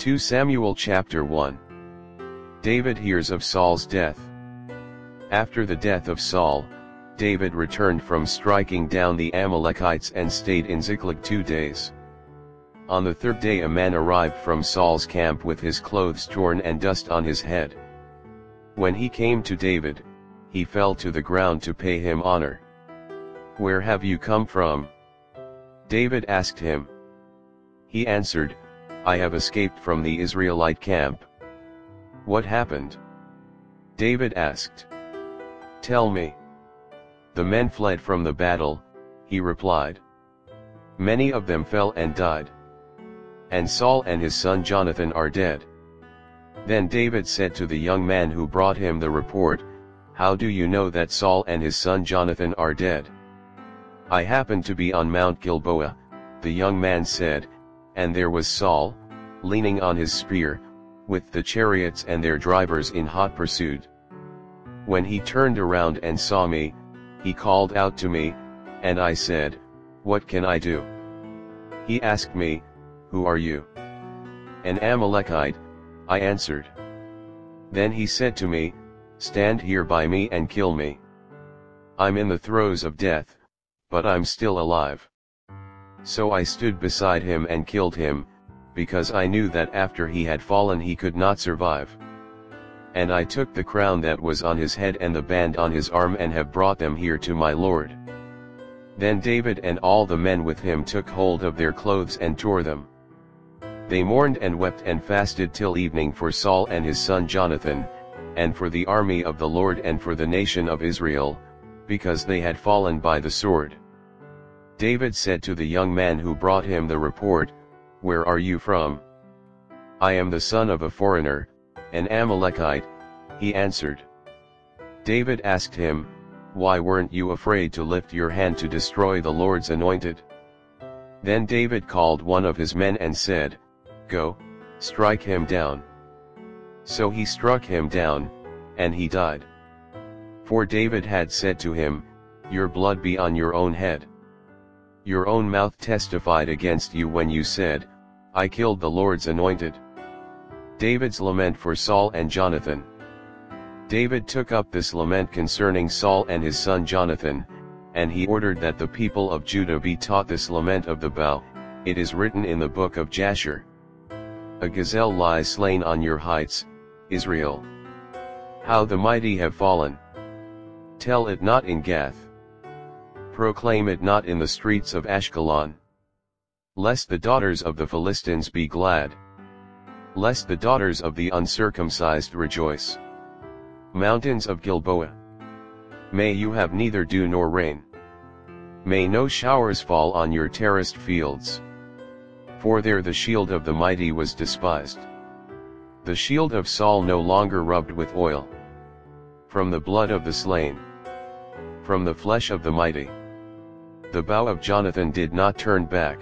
2 Samuel chapter 1. David hears of Saul's death. After the death of Saul, David returned from striking down the Amalekites and stayed in Ziklag 2 days. On the third day a man arrived from Saul's camp with his clothes torn and dust on his head. When he came to David, he fell to the ground to pay him honor. "Where have you come from?" David asked him. He answered, "I have escaped from the Israelite camp." "What happened?" David asked. "Tell me." "The men fled from the battle," he replied. "Many of them fell and died. And Saul and his son Jonathan are dead." Then David said to the young man who brought him the report, "How do you know that Saul and his son Jonathan are dead?" "I happened to be on Mount Gilboa," the young man said, "and there was Saul, leaning on his spear, with the chariots and their drivers in hot pursuit. When he turned around and saw me, he called out to me, and I said, 'What can I do?' He asked me, 'Who are you?' 'An Amalekite,' I answered. Then he said to me, 'Stand here by me and kill me. I'm in the throes of death, but I'm still alive.' So I stood beside him and killed him, because I knew that after he had fallen he could not survive. And I took the crown that was on his head and the band on his arm and have brought them here to my lord." Then David and all the men with him took hold of their clothes and tore them. They mourned and wept and fasted till evening for Saul and his son Jonathan, and for the army of the Lord and for the nation of Israel, because they had fallen by the sword. David said to the young man who brought him the report, "Where are you from?" "I am the son of a foreigner, an Amalekite," he answered. David asked him, "Why weren't you afraid to lift your hand to destroy the Lord's anointed?" Then David called one of his men and said, "Go, strike him down." So he struck him down, and he died. For David had said to him, "Your blood be on your own head. Your own mouth testified against you when you said, 'I killed the Lord's anointed.'" David's lament for Saul and Jonathan. David took up this lament concerning Saul and his son Jonathan, and he ordered that the people of Judah be taught this lament of the bow. It is written in the book of Jasher. "A gazelle lies slain on your heights, Israel. How the mighty have fallen! Tell it not in Gath. Proclaim it not in the streets of Ashkelon. Lest the daughters of the Philistines be glad. Lest the daughters of the uncircumcised rejoice. Mountains of Gilboa. May you have neither dew nor rain. May no showers fall on your terraced fields. For there the shield of the mighty was despised. The shield of Saul no longer rubbed with oil. From the blood of the slain. From the flesh of the mighty. The bow of Jonathan did not turn back.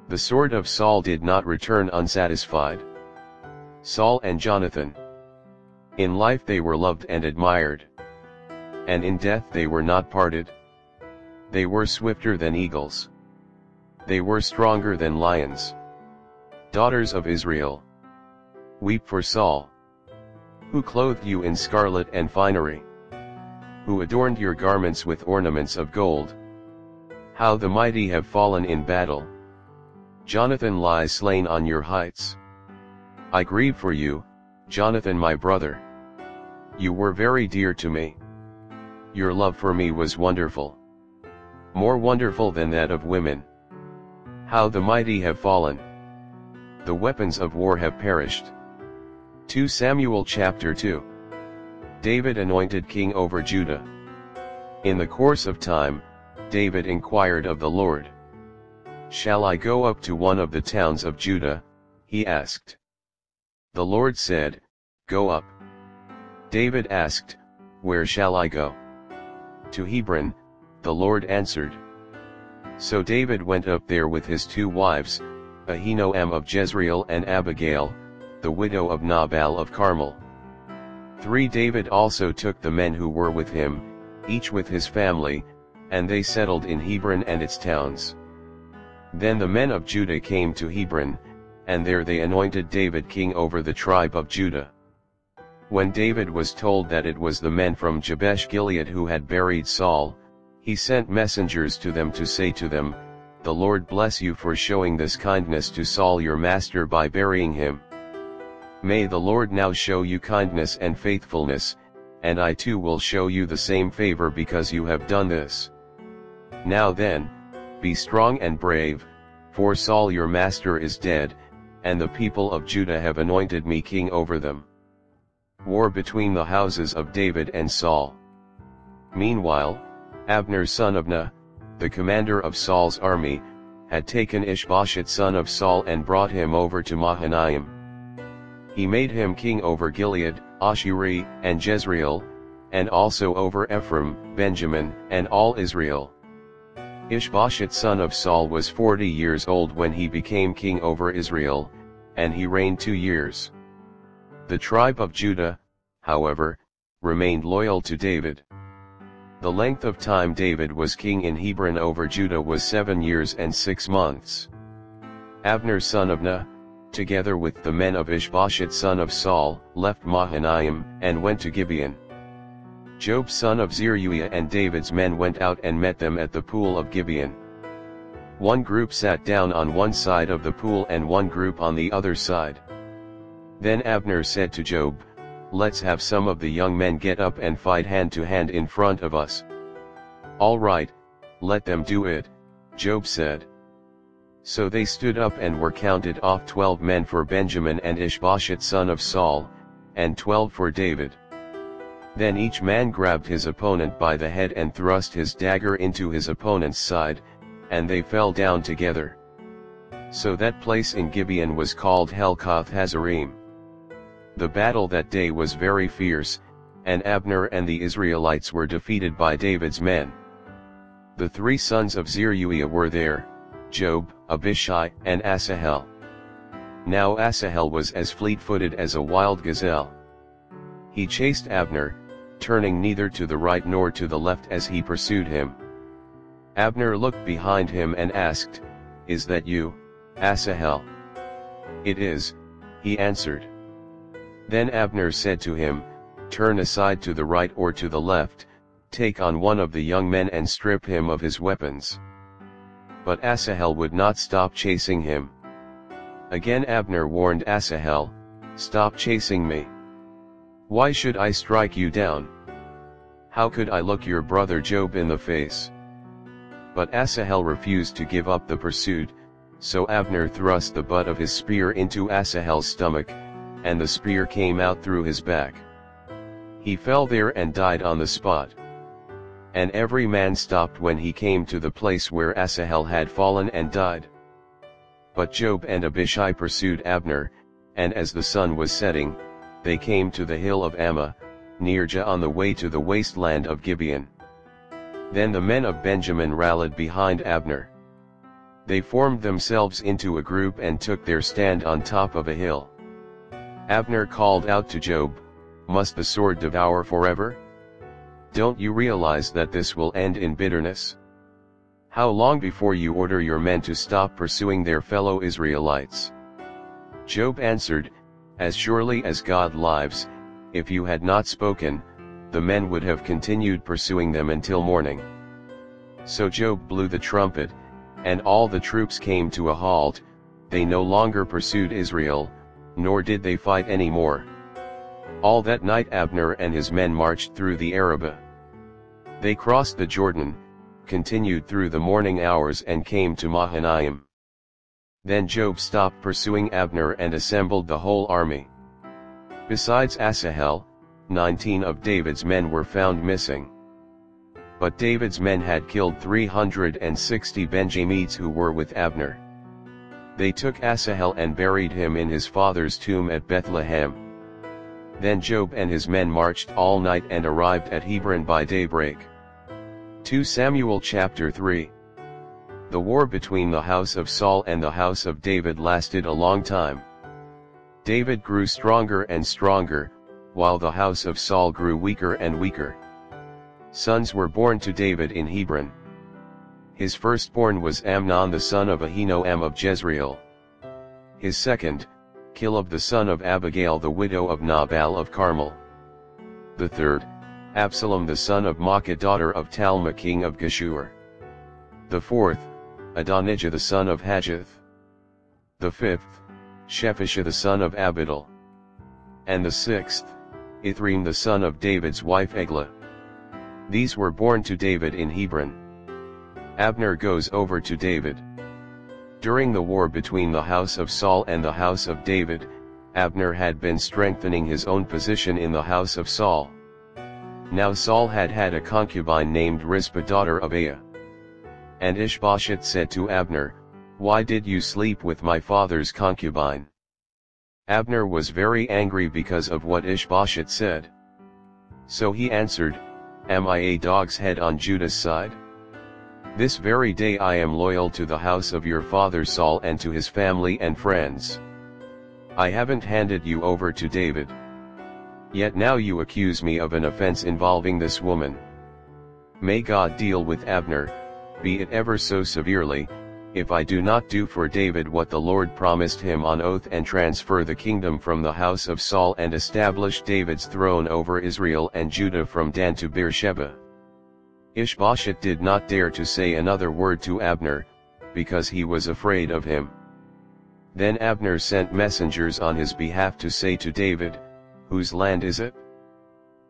The sword of Saul did not return unsatisfied." Saul and Jonathan. In life they were loved and admired. And in death they were not parted. They were swifter than eagles. They were stronger than lions. Daughters of Israel, weep for Saul. Who clothed you in scarlet and finery? Who adorned your garments with ornaments of gold? How the mighty have fallen in battle! Jonathan lies slain on your heights. I grieve for you, Jonathan my brother. You were very dear to me. Your love for me was wonderful. More wonderful than that of women. How the mighty have fallen! The weapons of war have perished." 2 Samuel chapter 2. David anointed king over Judah. In the course of time, David inquired of the Lord. "Shall I go up to one of the towns of Judah?" he asked. The Lord said, "Go up." David asked, "Where shall I go?" "To Hebron," the Lord answered. So David went up there with his 2 wives, Ahinoam of Jezreel and Abigail, the widow of Nabal of Carmel. 3 David also took the men who were with him, each with his family, and they settled in Hebron and its towns. Then the men of Judah came to Hebron, and there they anointed David king over the tribe of Judah. When David was told that it was the men from Jabesh Gilead who had buried Saul, he sent messengers to them to say to them, "The Lord bless you for showing this kindness to Saul your master by burying him. May the Lord now show you kindness and faithfulness, and I too will show you the same favor because you have done this. Now then, be strong and brave, for Saul your master is dead, and the people of Judah have anointed me king over them." War between the houses of David and Saul. Meanwhile, Abner son of Ner, the commander of Saul's army, had taken Ishbosheth son of Saul and brought him over to Mahanaim. He made him king over Gilead, Ashuri, and Jezreel, and also over Ephraim, Benjamin, and all Israel. Ishbosheth son of Saul was 40 years old when he became king over Israel, and he reigned 2 years. The tribe of Judah, however, remained loyal to David. The length of time David was king in Hebron over Judah was 7 years and 6 months. Abner son of Ner, together with the men of Ishbosheth son of Saul, left Mahanaim, and went to Gibeon. Joab son of Zeruiah and David's men went out and met them at the pool of Gibeon. One group sat down on one side of the pool and one group on the other side. Then Abner said to Joab, "Let's have some of the young men get up and fight hand to hand in front of us." "All right, let them do it," Joab said. So they stood up and were counted off 12 men for Benjamin and Ishbosheth son of Saul, and 12 for David. Then each man grabbed his opponent by the head and thrust his dagger into his opponent's side, and they fell down together. So that place in Gibeon was called Helkath Hazarim. The battle that day was very fierce, and Abner and the Israelites were defeated by David's men. The 3 sons of Zeruiah were there, Joab, Abishai, and Asahel. Now Asahel was as fleet-footed as a wild gazelle. He chased Abner, turning neither to the right nor to the left as he pursued him. Abner looked behind him and asked, "Is that you, Asahel?" "It is," he answered. Then Abner said to him, "Turn aside to the right or to the left, take on one of the young men and strip him of his weapons." But Asahel would not stop chasing him. Again Abner warned Asahel, "Stop chasing me. Why should I strike you down? How could I look your brother Joab in the face?" But Asahel refused to give up the pursuit, so Abner thrust the butt of his spear into Asahel's stomach, and the spear came out through his back. He fell there and died on the spot. And every man stopped when he came to the place where Asahel had fallen and died. But Joab and Abishai pursued Abner, and as the sun was setting, they came to the hill of Ammah, near Jah on the way to the wasteland of Gibeon. Then the men of Benjamin rallied behind Abner. They formed themselves into a group and took their stand on top of a hill. Abner called out to Joab, "Must the sword devour forever? Don't you realize that this will end in bitterness? How long before you order your men to stop pursuing their fellow Israelites?" Joab answered, "As surely as God lives, if you had not spoken, the men would have continued pursuing them until morning." So Joab blew the trumpet, and all the troops came to a halt. They no longer pursued Israel, nor did they fight any more. All that night Abner and his men marched through the Arabah. They crossed the Jordan, continued through the morning hours and came to Mahanaim. Then Joab stopped pursuing Abner and assembled the whole army. Besides Asahel, 19 of David's men were found missing. But David's men had killed 360 Benjamites who were with Abner. They took Asahel and buried him in his father's tomb at Bethlehem. Then Joab and his men marched all night and arrived at Hebron by daybreak. 2 Samuel chapter 3. The war between the house of Saul and the house of David lasted a long time. David grew stronger and stronger, while the house of Saul grew weaker and weaker. Sons were born to David in Hebron. His firstborn was Amnon the son of Ahinoam of Jezreel. His second, Kilab the son of Abigail the widow of Nabal of Carmel. The third, Absalom the son of Maacah daughter of Talmai king of Geshur. The fourth, Adonijah the son of Haggith. The fifth, Shephisha the son of Abidal. And the sixth, Ithream the son of David's wife Eglah. These were born to David in Hebron. Abner goes over to David. During the war between the house of Saul and the house of David, Abner had been strengthening his own position in the house of Saul. Now Saul had a concubine named Rizpah daughter of Aiah. And Ishbosheth said to Abner, "Why did you sleep with my father's concubine?" Abner was very angry because of what Ishbosheth said. So he answered, "Am I a dog's head on Judah's side? This very day I am loyal to the house of your father Saul and to his family and friends. I haven't handed you over to David. Yet now you accuse me of an offense involving this woman. May God deal with Abner, be it ever so severely, if I do not do for David what the Lord promised him on oath and transfer the kingdom from the house of Saul and establish David's throne over Israel and Judah from Dan to Beersheba." Ishbosheth did not dare to say another word to Abner, because he was afraid of him. Then Abner sent messengers on his behalf to say to David, "Whose land is it?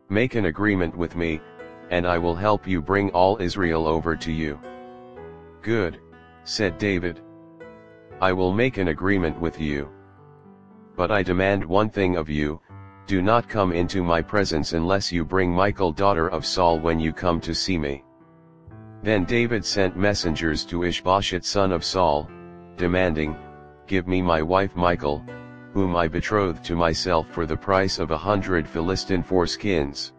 Make an agreement with me, and I will help you bring all Israel over to you." "Good," said David. "I will make an agreement with you. But I demand one thing of you, do not come into my presence unless you bring Michal daughter of Saul when you come to see me." Then David sent messengers to Ishbosheth son of Saul, demanding, "Give me my wife Michal, whom I betrothed to myself for the price of 100 Philistine foreskins."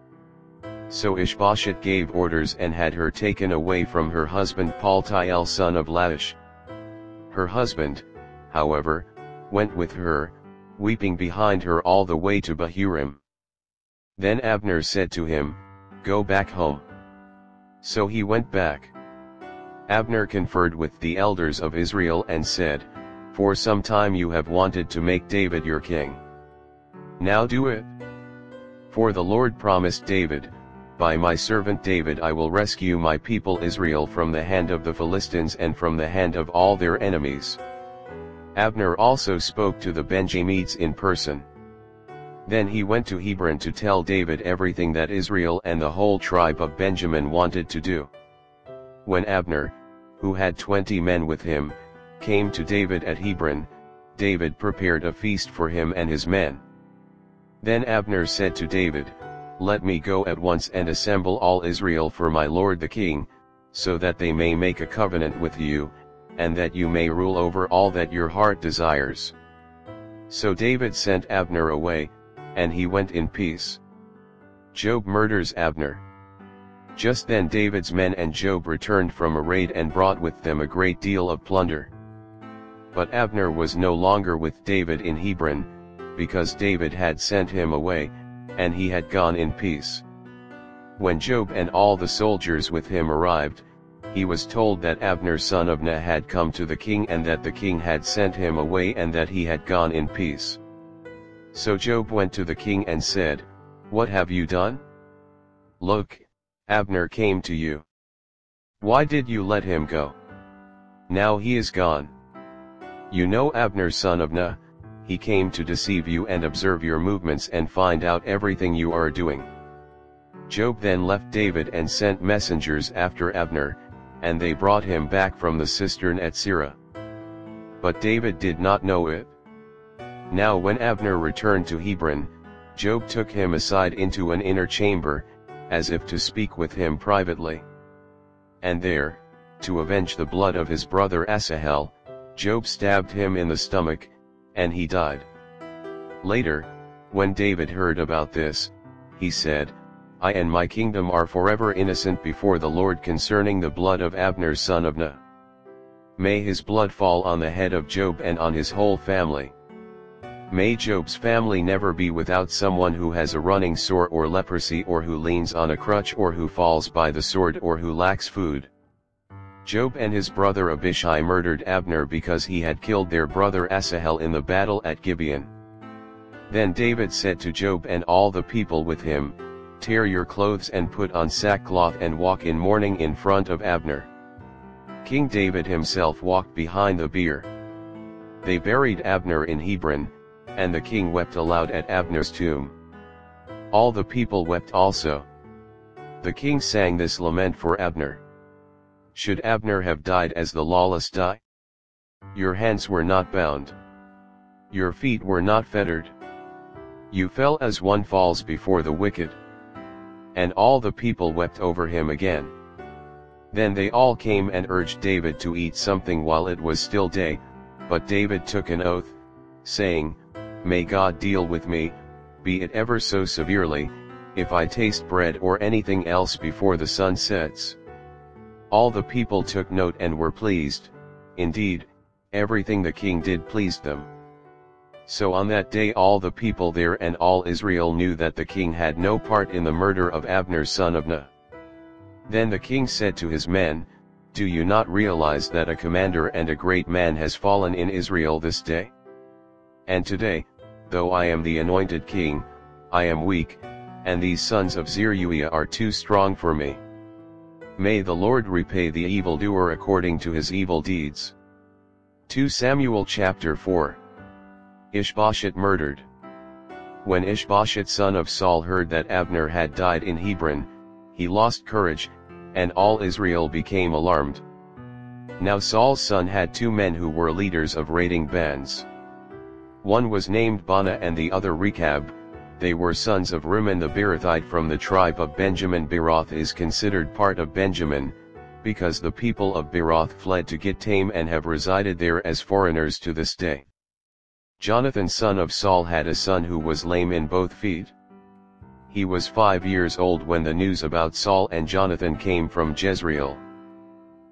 So Ishbosheth gave orders and had her taken away from her husband Paltiel son of Laish. Her husband, however, went with her, weeping behind her all the way to Bahurim. Then Abner said to him, "Go back home." So he went back. Abner conferred with the elders of Israel and said, "For some time you have wanted to make David your king. Now do it. For the Lord promised David, 'By my servant David I will rescue my people Israel from the hand of the Philistines and from the hand of all their enemies.'" Abner also spoke to the Benjamites in person. Then he went to Hebron to tell David everything that Israel and the whole tribe of Benjamin wanted to do. When Abner, who had 20 men with him, came to David at Hebron, David prepared a feast for him and his men. Then Abner said to David, "Let me go at once and assemble all Israel for my lord the king, so that they may make a covenant with you, and that you may rule over all that your heart desires." So David sent Abner away, and he went in peace. Joab murders Abner. Just then David's men and Joab returned from a raid and brought with them a great deal of plunder. But Abner was no longer with David in Hebron, because David had sent him away, and he had gone in peace. When Joab and all the soldiers with him arrived, he was told that Abner son of Ner had come to the king and that the king had sent him away and that he had gone in peace. So Joab went to the king and said, "What have you done? Look, Abner came to you. Why did you let him go? Now he is gone. You know Abner son of Ner, he came to deceive you and observe your movements and find out everything you are doing." Joab then left David and sent messengers after Abner, and they brought him back from the cistern at Sirah. But David did not know it. Now when Abner returned to Hebron, Joab took him aside into an inner chamber, as if to speak with him privately. And there, to avenge the blood of his brother Asahel, Joab stabbed him in the stomach, and he died. Later, when David heard about this, he said, "I and my kingdom are forever innocent before the Lord concerning the blood of Abner son of Ner. May his blood fall on the head of Joab and on his whole family. May Joab's family never be without someone who has a running sore or leprosy or who leans on a crutch or who falls by the sword or who lacks food." Joab and his brother Abishai murdered Abner because he had killed their brother Asahel in the battle at Gibeon. Then David said to Joab and all the people with him, "Tear your clothes and put on sackcloth and walk in mourning in front of Abner." King David himself walked behind the bier. They buried Abner in Hebron, and the king wept aloud at Abner's tomb. All the people wept also. The king sang this lament for Abner. Should Abner have died as the lawless die? Your hands were not bound. Your feet were not fettered. You fell as one falls before the wicked. And all the people wept over him again. Then they all came and urged David to eat something while it was still day, but David took an oath, saying, "May God deal with me, be it ever so severely, if I taste bread or anything else before the sun sets." All the people took note and were pleased. Indeed, everything the king did pleased them. So on that day all the people there and all Israel knew that the king had no part in the murder of Abner son of Ner. Then the king said to his men, "Do you not realize that a commander and a great man has fallen in Israel this day? And today, though I am the anointed king, I am weak, and these sons of Zeruiah are too strong for me. May the Lord repay the evildoer according to his evil deeds." 2 Samuel chapter 4. Ishbosheth murdered. When Ishbosheth son of Saul heard that Abner had died in Hebron, he lost courage, and all Israel became alarmed. Now Saul's son had 2 men who were leaders of raiding bands. One was named Baanah and the other Rechab. They were sons of Rimmon the Beerothite from the tribe of Benjamin. Beeroth is considered part of Benjamin, because the people of Beeroth fled to Gittaim and have resided there as foreigners to this day. Jonathan son of Saul had a son who was lame in both feet. He was 5 years old when the news about Saul and Jonathan came from Jezreel.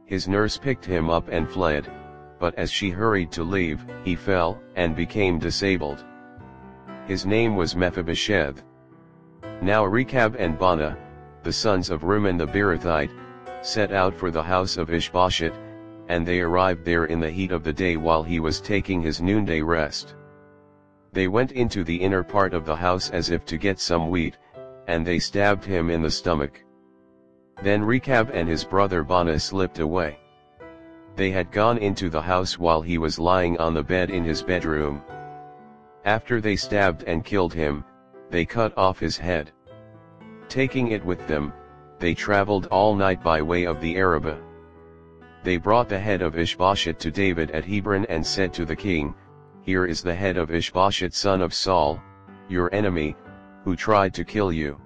His nurse picked him up and fled, but as she hurried to leave, he fell and became disabled. His name was Mephibosheth. Now Rechab and Baanah, the sons of Rimmon the Beerothite, set out for the house of Ishbosheth, and they arrived there in the heat of the day while he was taking his noonday rest. They went into the inner part of the house as if to get some wheat, and they stabbed him in the stomach. Then Rechab and his brother Baanah slipped away. They had gone into the house while he was lying on the bed in his bedroom. After they stabbed and killed him, they cut off his head. Taking it with them, they traveled all night by way of the Arabah. They brought the head of Ishbosheth to David at Hebron and said to the king, "Here is the head of Ishbosheth son of Saul, your enemy, who tried to kill you.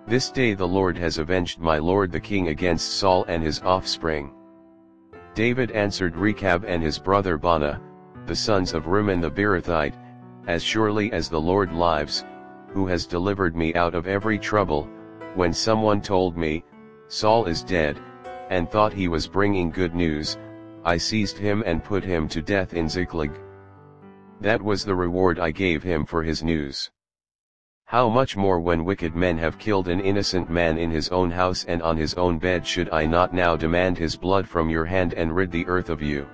This day the Lord has avenged my lord the king against Saul and his offspring." David answered Rechab and his brother Baanah, the sons of Rimmon the Beerothite, "As surely as the Lord lives, who has delivered me out of every trouble, when someone told me, 'Saul is dead,' and thought he was bringing good news, I seized him and put him to death in Ziklag. That was the reward I gave him for his news. How much more when wicked men have killed an innocent man in his own house and on his own bed should I not now demand his blood from your hand and rid the earth of you?"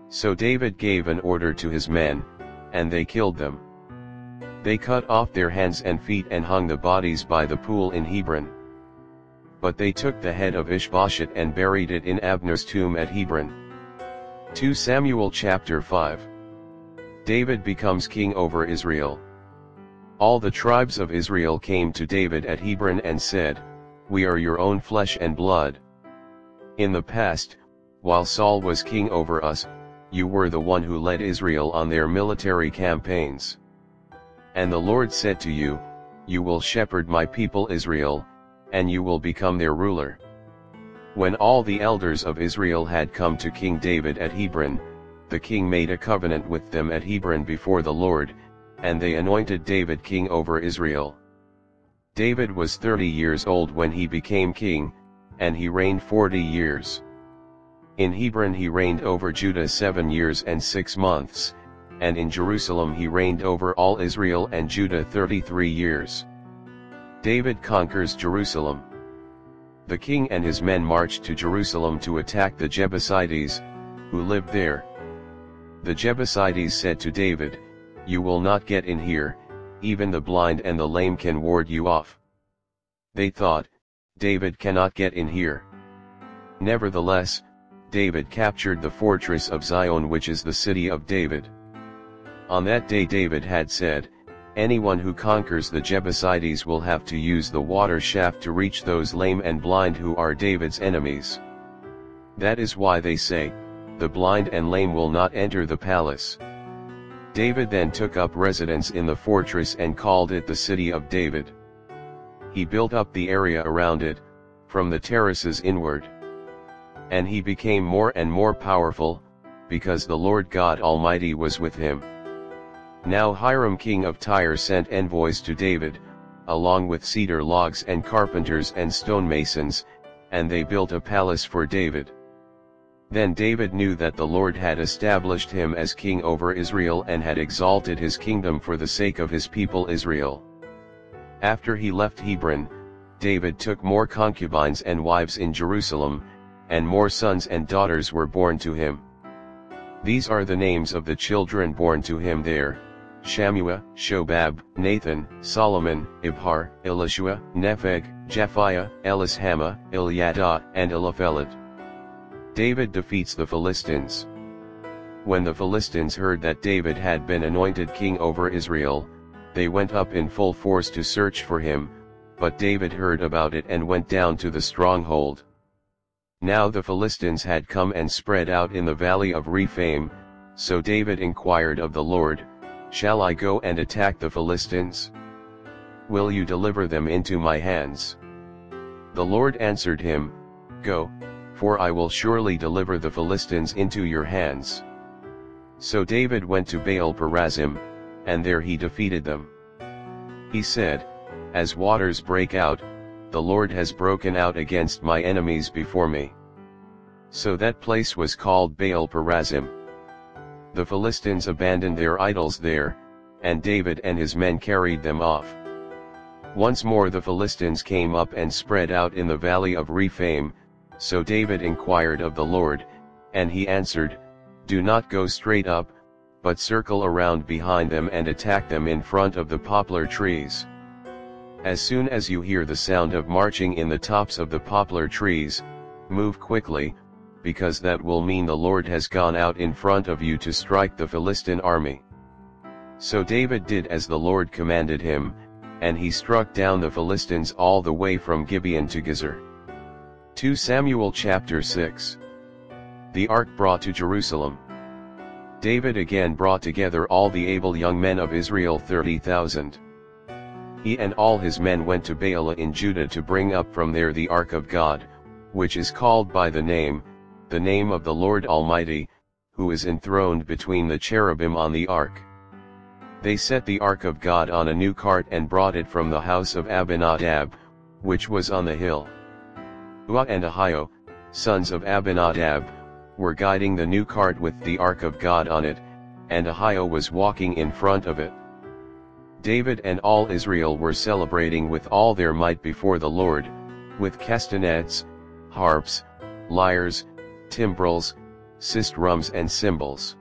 So David gave an order to his men, and they killed them. They cut off their hands and feet and hung the bodies by the pool in Hebron. But they took the head of Ishbosheth and buried it in Abner's tomb at Hebron. 2 Samuel chapter 5. David becomes king over Israel. All the tribes of Israel came to David at Hebron and said, "We are your own flesh and blood. In the past, while Saul was king over us, you were the one who led Israel on their military campaigns. And the Lord said to you, 'You will shepherd my people Israel, and you will become their ruler.'" When all the elders of Israel had come to King David at Hebron, the king made a covenant with them at Hebron before the Lord, and they anointed David king over Israel. David was 30 years old when he became king, and he reigned 40 years. In Hebron he reigned over Judah 7 years and 6 months, and in Jerusalem he reigned over all Israel and Judah 33 years. David conquers Jerusalem. The king and his men marched to Jerusalem to attack the Jebusites, who lived there. The Jebusites said to David, "You will not get in here, even the blind and the lame can ward you off." They thought, "David cannot get in here." Nevertheless, David captured the fortress of Zion, which is the city of David. On that day David had said, "Anyone who conquers the Jebusites will have to use the water shaft to reach those lame and blind who are David's enemies." That is why they say, "The blind and lame will not enter the palace." David then took up residence in the fortress and called it the City of David. He built up the area around it, from the terraces inward. And he became more and more powerful, because the Lord God Almighty was with him. Now Hiram king of Tyre sent envoys to David, along with cedar logs and carpenters and stonemasons, and they built a palace for David. Then David knew that the Lord had established him as king over Israel and had exalted his kingdom for the sake of his people Israel. After he left Hebron, David took more concubines and wives in Jerusalem, and more sons and daughters were born to him. These are the names of the children born to him there: Shammua, Shobab, Nathan, Solomon, Ibhar, Elishua, Nepheg, Japhiah, Elishama, Eliada, and Eliphelet. David defeats the Philistines. When the Philistines heard that David had been anointed king over Israel, they went up in full force to search for him, but David heard about it and went down to the stronghold. Now the Philistines had come and spread out in the valley of Rephaim, so David inquired of the Lord, "Shall I go and attack the Philistines? Will you deliver them into my hands?" The Lord answered him, "Go, for I will surely deliver the Philistines into your hands." So David went to Baal Perazim, and there he defeated them. He said, "As waters break out, the Lord has broken out against my enemies before me." So that place was called Baal Perazim. The Philistines abandoned their idols there, and David and his men carried them off. Once more the Philistines came up and spread out in the valley of Rephaim, so David inquired of the Lord, and he answered, "Do not go straight up, but circle around behind them and attack them in front of the poplar trees. As soon as you hear the sound of marching in the tops of the poplar trees, move quickly, because that will mean the Lord has gone out in front of you to strike the Philistine army." So David did as the Lord commanded him, and he struck down the Philistines all the way from Gibeon to Gezer. 2 Samuel chapter 6. The ark brought to Jerusalem. David again brought together all the able young men of Israel 30,000. He and all his men went to Baalah in Judah to bring up from there the ark of God, which is called by the name of the Lord Almighty, who is enthroned between the cherubim on the ark. They set the ark of God on a new cart and brought it from the house of Abinadab, which was on the hill. Uzzah and Ahio, sons of Abinadab, were guiding the new cart with the ark of God on it, and Ahio was walking in front of it. David and all Israel were celebrating with all their might before the Lord, with castanets, harps, lyres, timbrels, sistrums and cymbals.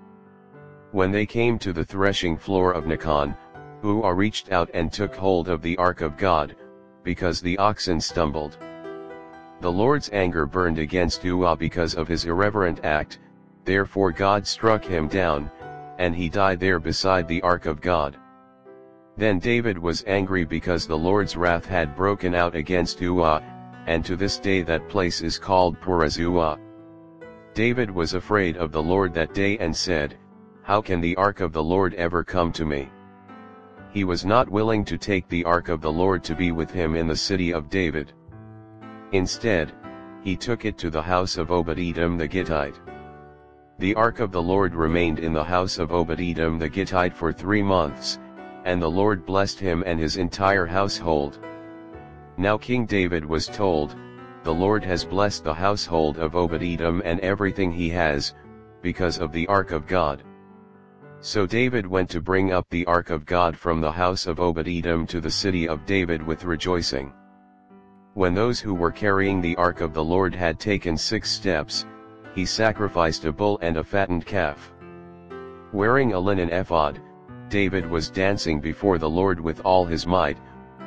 When they came to the threshing floor of Nacon, Uzzah reached out and took hold of the ark of God, because the oxen stumbled. The Lord's anger burned against Uzzah because of his irreverent act, therefore God struck him down, and he died there beside the ark of God. Then David was angry because the Lord's wrath had broken out against Uzzah, and to this day that place is called Perez-Uzzah. David was afraid of the Lord that day and said, "How can the ark of the Lord ever come to me?" He was not willing to take the ark of the Lord to be with him in the city of David. Instead, he took it to the house of Obed-Edom the Gittite. The ark of the Lord remained in the house of Obed-Edom the Gittite for 3 months, and the Lord blessed him and his entire household. Now King David was told, "The Lord has blessed the household of Obed-Edom and everything he has, because of the ark of God." So David went to bring up the ark of God from the house of Obed-Edom to the city of David with rejoicing. When those who were carrying the ark of the Lord had taken 6 steps, he sacrificed a bull and a fattened calf. Wearing a linen ephod, David was dancing before the Lord with all his might,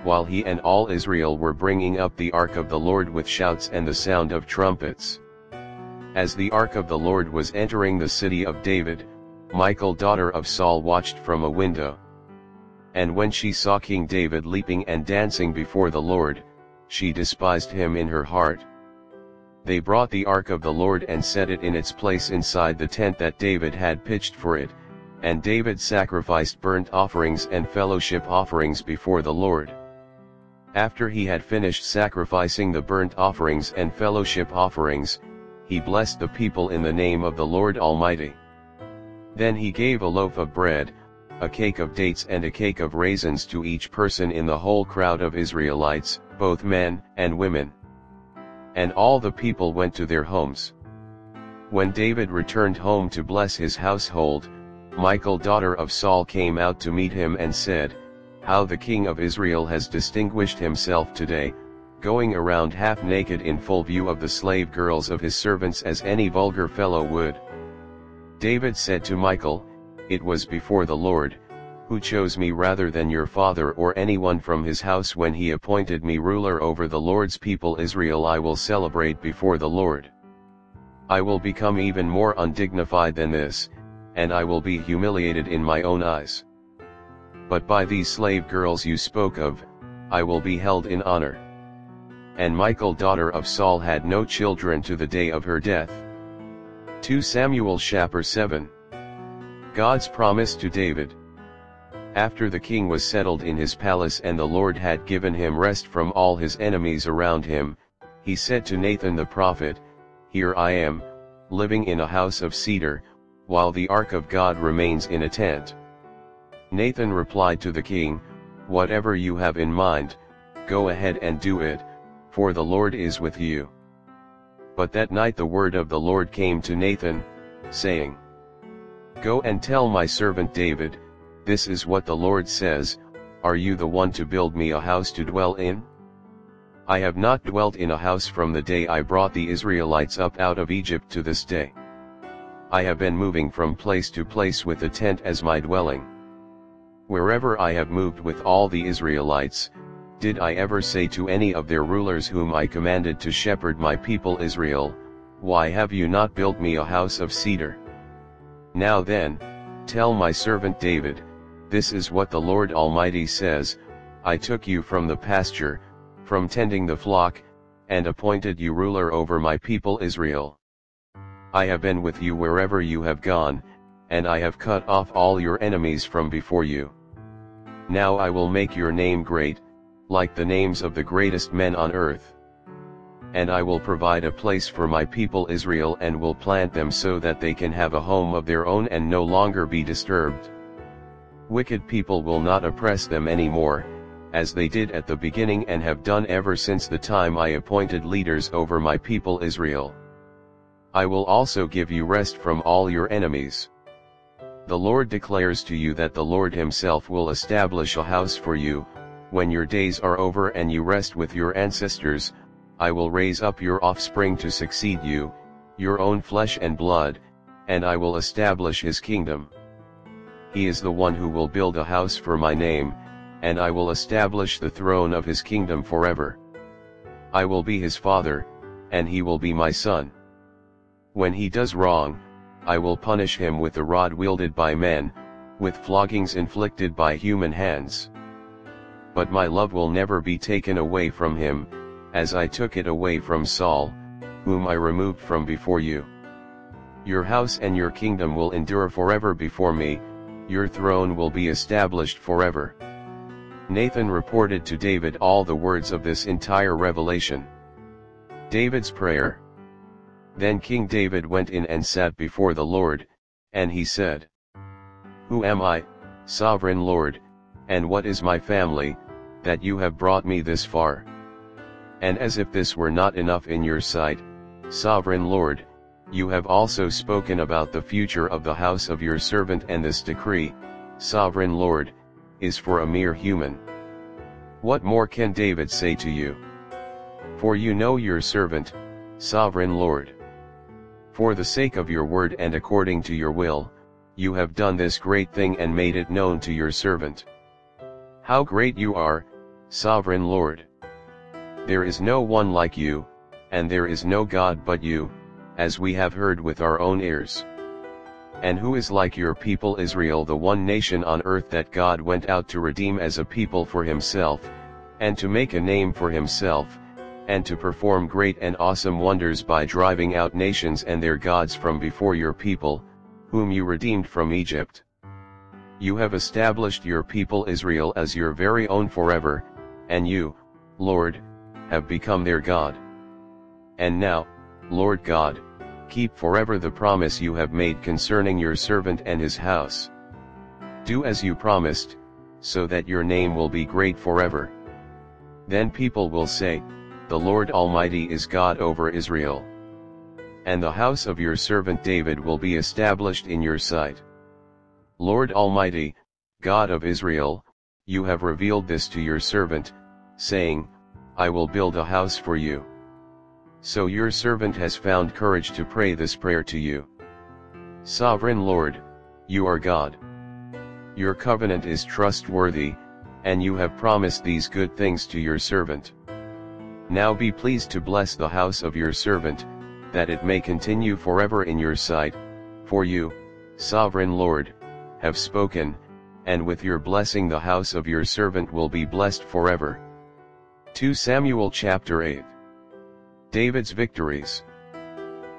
while he and all Israel were bringing up the ark of the Lord with shouts and the sound of trumpets. As the ark of the Lord was entering the city of David, Michal daughter of Saul watched from a window. And when she saw King David leaping and dancing before the Lord, she despised him in her heart. They brought the ark of the Lord and set it in its place inside the tent that David had pitched for it, and David sacrificed burnt offerings and fellowship offerings before the Lord. After he had finished sacrificing the burnt offerings and fellowship offerings, he blessed the people in the name of the Lord Almighty. Then he gave a loaf of bread, a cake of dates and a cake of raisins to each person in the whole crowd of Israelites, both men and women. And all the people went to their homes. When David returned home to bless his household, Michal daughter of Saul came out to meet him and said, "How the king of Israel has distinguished himself today, going around half naked in full view of the slave girls of his servants as any vulgar fellow would." David said to Michal, "It was before the Lord, who chose me rather than your father or anyone from his house when he appointed me ruler over the Lord's people Israel. I will celebrate before the Lord. I will become even more undignified than this, and I will be humiliated in my own eyes. But by these slave girls you spoke of, I will be held in honor." And Michal daughter of Saul had no children to the day of her death. 2 Samuel chapter 7. God's promise to David. After the king was settled in his palace and the Lord had given him rest from all his enemies around him, he said to Nathan the prophet, "Here I am, living in a house of cedar, while the ark of God remains in a tent." Nathan replied to the king, "Whatever you have in mind, go ahead and do it, for the Lord is with you." But that night the word of the Lord came to Nathan, saying, "Go and tell my servant David, this is what the Lord says, are you the one to build me a house to dwell in? I have not dwelt in a house from the day I brought the Israelites up out of Egypt to this day. I have been moving from place to place with the tent as my dwelling. Wherever I have moved with all the Israelites, did I ever say to any of their rulers whom I commanded to shepherd my people Israel, why have you not built me a house of cedar? Now then, tell my servant David, this is what the Lord Almighty says, I took you from the pasture, from tending the flock, and appointed you ruler over my people Israel. I have been with you wherever you have gone, and I have cut off all your enemies from before you. Now I will make your name great, like the names of the greatest men on earth. And I will provide a place for my people Israel and will plant them so that they can have a home of their own and no longer be disturbed. Wicked people will not oppress them anymore, as they did at the beginning and have done ever since the time I appointed leaders over my people Israel. I will also give you rest from all your enemies. The Lord declares to you that the Lord himself will establish a house for you. When your days are over and you rest with your ancestors, I will raise up your offspring to succeed you, your own flesh and blood, and I will establish his kingdom. He is the one who will build a house for my name, and I will establish the throne of his kingdom forever. I will be his father, and he will be my son. When he does wrong, I will punish him with the rod wielded by men, with floggings inflicted by human hands. But my love will never be taken away from him, as I took it away from Saul, whom I removed from before you. Your house and your kingdom will endure forever before me, your throne will be established forever." Nathan reported to David all the words of this entire revelation. David's prayer. Then King David went in and sat before the Lord, and he said, "Who am I, sovereign Lord, and what is my family, that you have brought me this far? And as if this were not enough in your sight, sovereign Lord, you have also spoken about the future of the house of your servant, and this decree, sovereign Lord, is for a mere human. What more can David say to you? For you know your servant, sovereign Lord. For the sake of your word and according to your will, you have done this great thing and made it known to your servant. How great you are, sovereign Lord! There is no one like you, and there is no God but you, as we have heard with our own ears. And who is like your people Israel, the one nation on earth that God went out to redeem as a people for himself, and to make a name for himself, and to perform great and awesome wonders by driving out nations and their gods from before your people, whom you redeemed from Egypt. You have established your people Israel as your very own forever, and you, Lord, have become their God. And now, Lord God, keep forever the promise you have made concerning your servant and his house. Do as you promised, so that your name will be great forever. Then people will say, the Lord Almighty is God over Israel. And the house of your servant David will be established in your sight. Lord Almighty, God of Israel, you have revealed this to your servant, saying, I will build a house for you. So your servant has found courage to pray this prayer to you. Sovereign Lord, you are God. Your covenant is trustworthy, and you have promised these good things to your servant. Now be pleased to bless the house of your servant, that it may continue forever in your sight, for you, Sovereign Lord, have spoken, and with your blessing the house of your servant will be blessed forever. 2 Samuel chapter 8. David's victories.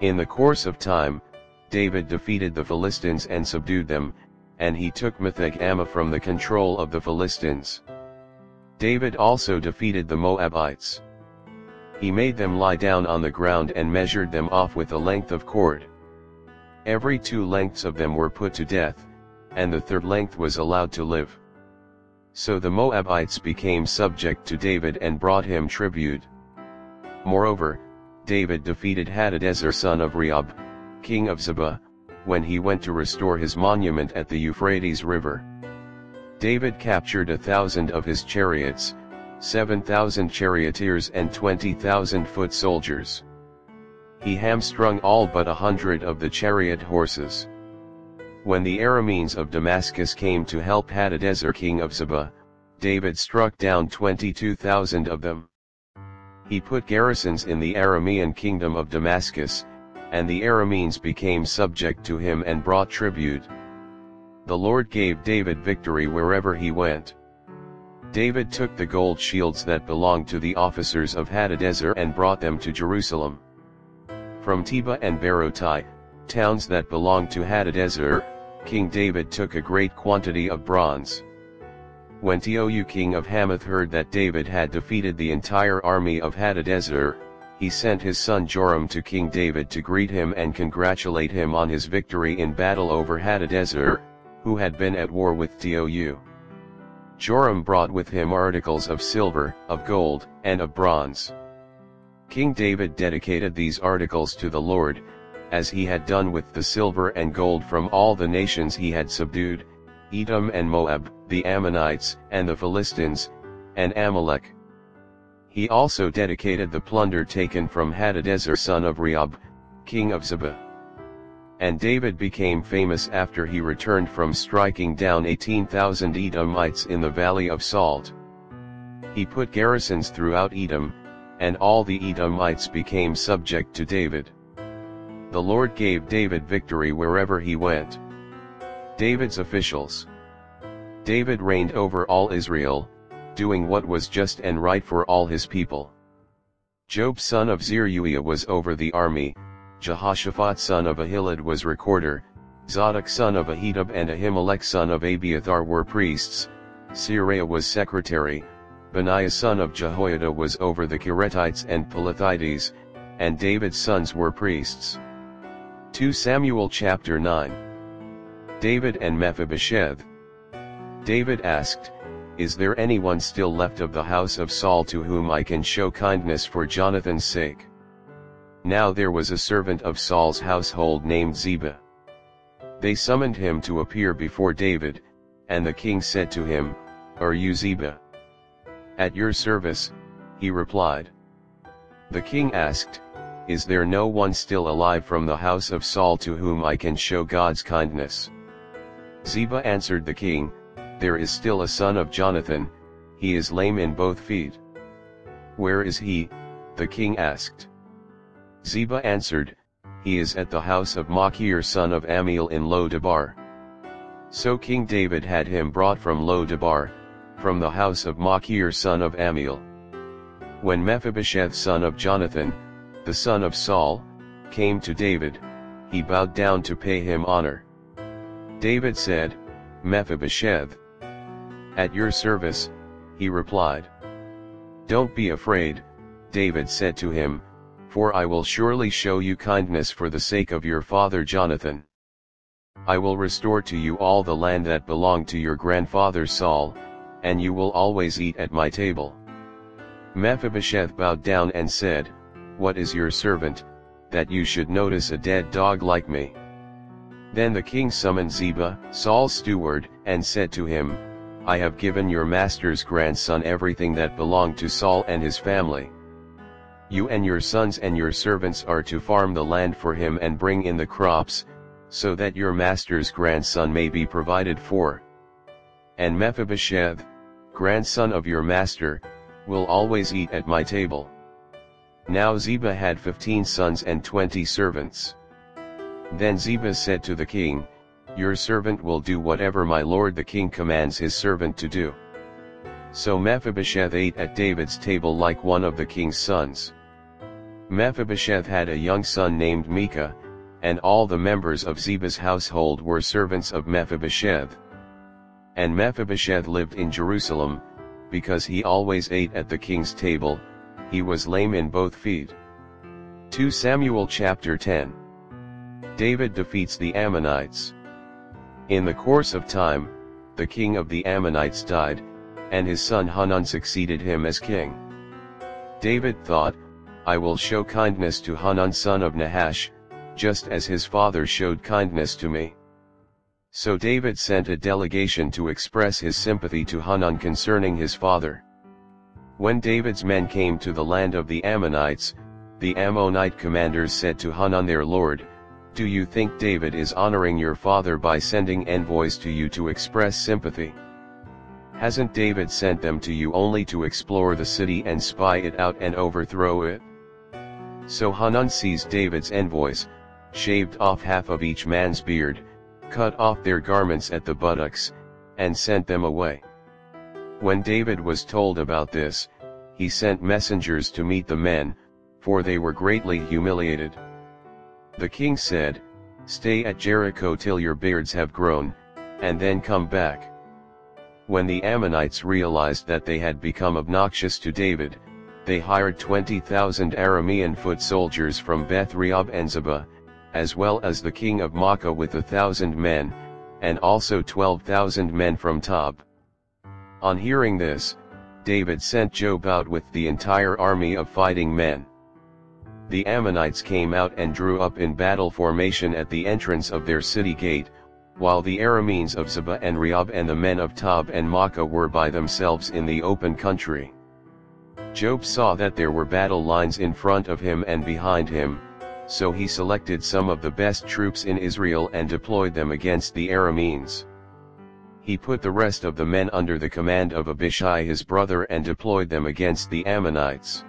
In the course of time, David defeated the Philistines and subdued them, and he took Metheg-Ammah from the control of the Philistines. David also defeated the Moabites. He made them lie down on the ground and measured them off with a length of cord. Every 2 lengths of them were put to death, and the 3rd length was allowed to live. So the Moabites became subject to David and brought him tribute. Moreover, David defeated Hadadezer son of Rehob, king of Zebah, when he went to restore his monument at the Euphrates River. David captured 1,000 of his chariots, 7,000 charioteers and 20,000 foot soldiers. He hamstrung all but 100 of the chariot horses. When the Arameans of Damascus came to help Hadadezer king of Zebah, David struck down 22,000 of them. He put garrisons in the Aramean kingdom of Damascus, and the Arameans became subject to him and brought tribute. The Lord gave David victory wherever he went. David took the gold shields that belonged to the officers of Hadadezer and brought them to Jerusalem. From Tebah and Berotai, towns that belonged to Hadadezer, King David took a great quantity of bronze. When Tou king of Hamath heard that David had defeated the entire army of Hadadezer, he sent his son Joram to King David to greet him and congratulate him on his victory in battle over Hadadezer, who had been at war with Tou. Joram brought with him articles of silver, of gold, and of bronze. King David dedicated these articles to the Lord, as he had done with the silver and gold from all the nations he had subdued, Edom and Moab, the Ammonites, and the Philistines, and Amalek. He also dedicated the plunder taken from Hadadezer son of Rehob, king of Zebah. And David became famous after he returned from striking down 18,000 Edomites in the valley of Salt. He put garrisons throughout Edom, and all the Edomites became subject to David. The Lord gave David victory wherever he went. David's officials. David reigned over all Israel, doing what was just and right for all his people. Job son of Zeruiah was over the army, Jehoshaphat son of Ahilud was recorder, Zadok son of Ahitub and Ahimelech son of Abiathar were priests, Seraiah was secretary, Benaiah son of Jehoiada was over the Kerethites and Pelethites, and David's sons were priests. 2 Samuel chapter 9. David and Mephibosheth. David asked, "Is there anyone still left of the house of Saul to whom I can show kindness for Jonathan's sake?" Now there was a servant of Saul's household named Ziba. They summoned him to appear before David, and the king said to him, "Are you Ziba?" "At your service," he replied. The king asked, "Is there no one still alive from the house of Saul to whom I can show God's kindness?" Ziba answered the king, "There is still a son of Jonathan, he is lame in both feet." "Where is he?" the king asked. Ziba answered, "He is at the house of Machir son of Ammiel in Lo-debar." So King David had him brought from Lo-debar, from the house of Machir son of Ammiel. When Mephibosheth son of Jonathan, the son of Saul, came to David, he bowed down to pay him honor. David said, "Mephibosheth." "At your service," he replied. "Don't be afraid," David said to him, "for I will surely show you kindness for the sake of your father Jonathan. I will restore to you all the land that belonged to your grandfather Saul, and you will always eat at my table." Mephibosheth bowed down and said, "What is your servant, that you should notice a dead dog like me?" Then the king summoned Ziba, Saul's steward, and said to him, "I have given your master's grandson everything that belonged to Saul and his family. You and your sons and your servants are to farm the land for him and bring in the crops, so that your master's grandson may be provided for. And Mephibosheth, grandson of your master, will always eat at my table." Now Ziba had 15 sons and 20 servants. Then Ziba said to the king, "Your servant will do whatever my lord the king commands his servant to do." So Mephibosheth ate at David's table like one of the king's sons. Mephibosheth had a young son named Micah, and all the members of Ziba's household were servants of Mephibosheth. And Mephibosheth lived in Jerusalem, because he always ate at the king's table. He was lame in both feet. 2 Samuel chapter 10. David defeats the Ammonites. In the course of time, the king of the Ammonites died, and his son Hanun succeeded him as king. David thought, "I will show kindness to Hanun son of Nahash, just as his father showed kindness to me." So David sent a delegation to express his sympathy to Hanun concerning his father. When David's men came to the land of the Ammonites, the Ammonite commanders said to Hanun their lord, "Do you think David is honoring your father by sending envoys to you to express sympathy? Hasn't David sent them to you only to explore the city and spy it out and overthrow it?" So Hanun seized David's envoys, shaved off half of each man's beard, cut off their garments at the buttocks, and sent them away. When David was told about this, he sent messengers to meet the men, for they were greatly humiliated. The king said, "Stay at Jericho till your beards have grown, and then come back." When the Ammonites realized that they had become obnoxious to David, they hired 20,000 Aramean foot soldiers from Beth Rehob and Zebah, as well as the king of Maacah with 1,000 men, and also 12,000 men from Tob. On hearing this, David sent Joab out with the entire army of fighting men. The Ammonites came out and drew up in battle formation at the entrance of their city gate, while the Arameans of Zebah and Rehob and the men of Tob and Maacah were by themselves in the open country. Joab saw that there were battle lines in front of him and behind him, so he selected some of the best troops in Israel and deployed them against the Arameans. He put the rest of the men under the command of Abishai his brother and deployed them against the Ammonites.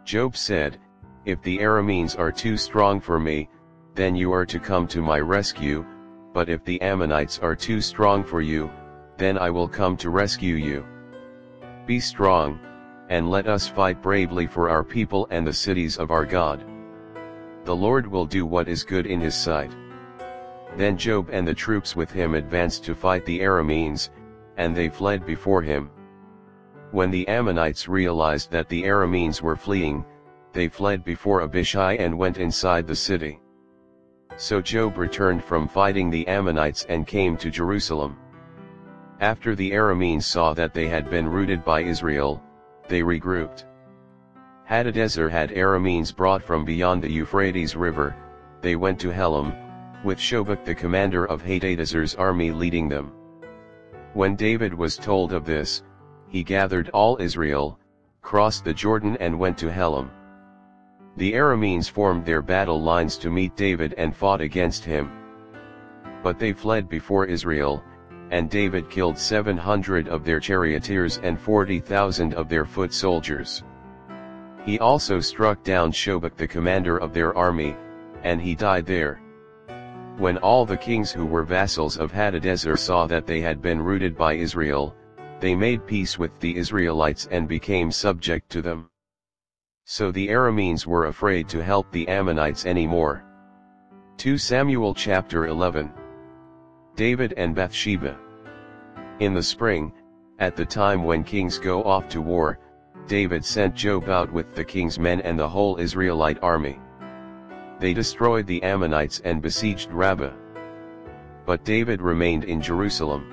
Joab said, "If the Arameans are too strong for me, then you are to come to my rescue, but if the Ammonites are too strong for you, then I will come to rescue you. Be strong, and let us fight bravely for our people and the cities of our God. The Lord will do what is good in his sight." Then Joab and the troops with him advanced to fight the Arameans, and they fled before him. When the Ammonites realized that the Arameans were fleeing, they fled before Abishai and went inside the city. So Joab returned from fighting the Ammonites and came to Jerusalem. After the Arameans saw that they had been routed by Israel, they regrouped. Hadadezer had Arameans brought from beyond the Euphrates River. They went to Helam, with Shobach the commander of Hadadezer's army leading them. When David was told of this, he gathered all Israel, crossed the Jordan and went to Helam. The Arameans formed their battle lines to meet David and fought against him. But they fled before Israel, and David killed 700 of their charioteers and 40,000 of their foot soldiers. He also struck down Shobach the commander of their army, and he died there. When all the kings who were vassals of Hadadezer saw that they had been routed by Israel, they made peace with the Israelites and became subject to them. So the Arameans were afraid to help the Ammonites anymore. 2 Samuel chapter 11. David and Bathsheba. In the spring, at the time when kings go off to war, David sent Joab out with the king's men and the whole Israelite army. They destroyed the Ammonites and besieged Rabbah. But David remained in Jerusalem.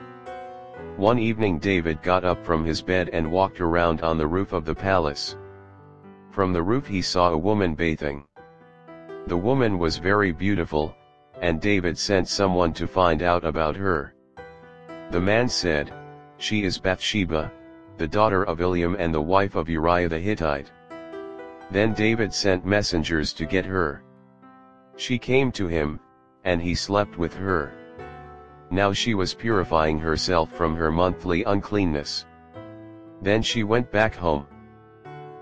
One evening David got up from his bed and walked around on the roof of the palace. From the roof he saw a woman bathing. The woman was very beautiful, and David sent someone to find out about her. The man said, "She is Bathsheba, the daughter of Eliam and the wife of Uriah the Hittite." Then David sent messengers to get her. She came to him, and he slept with her. Now she was purifying herself from her monthly uncleanness. Then she went back home.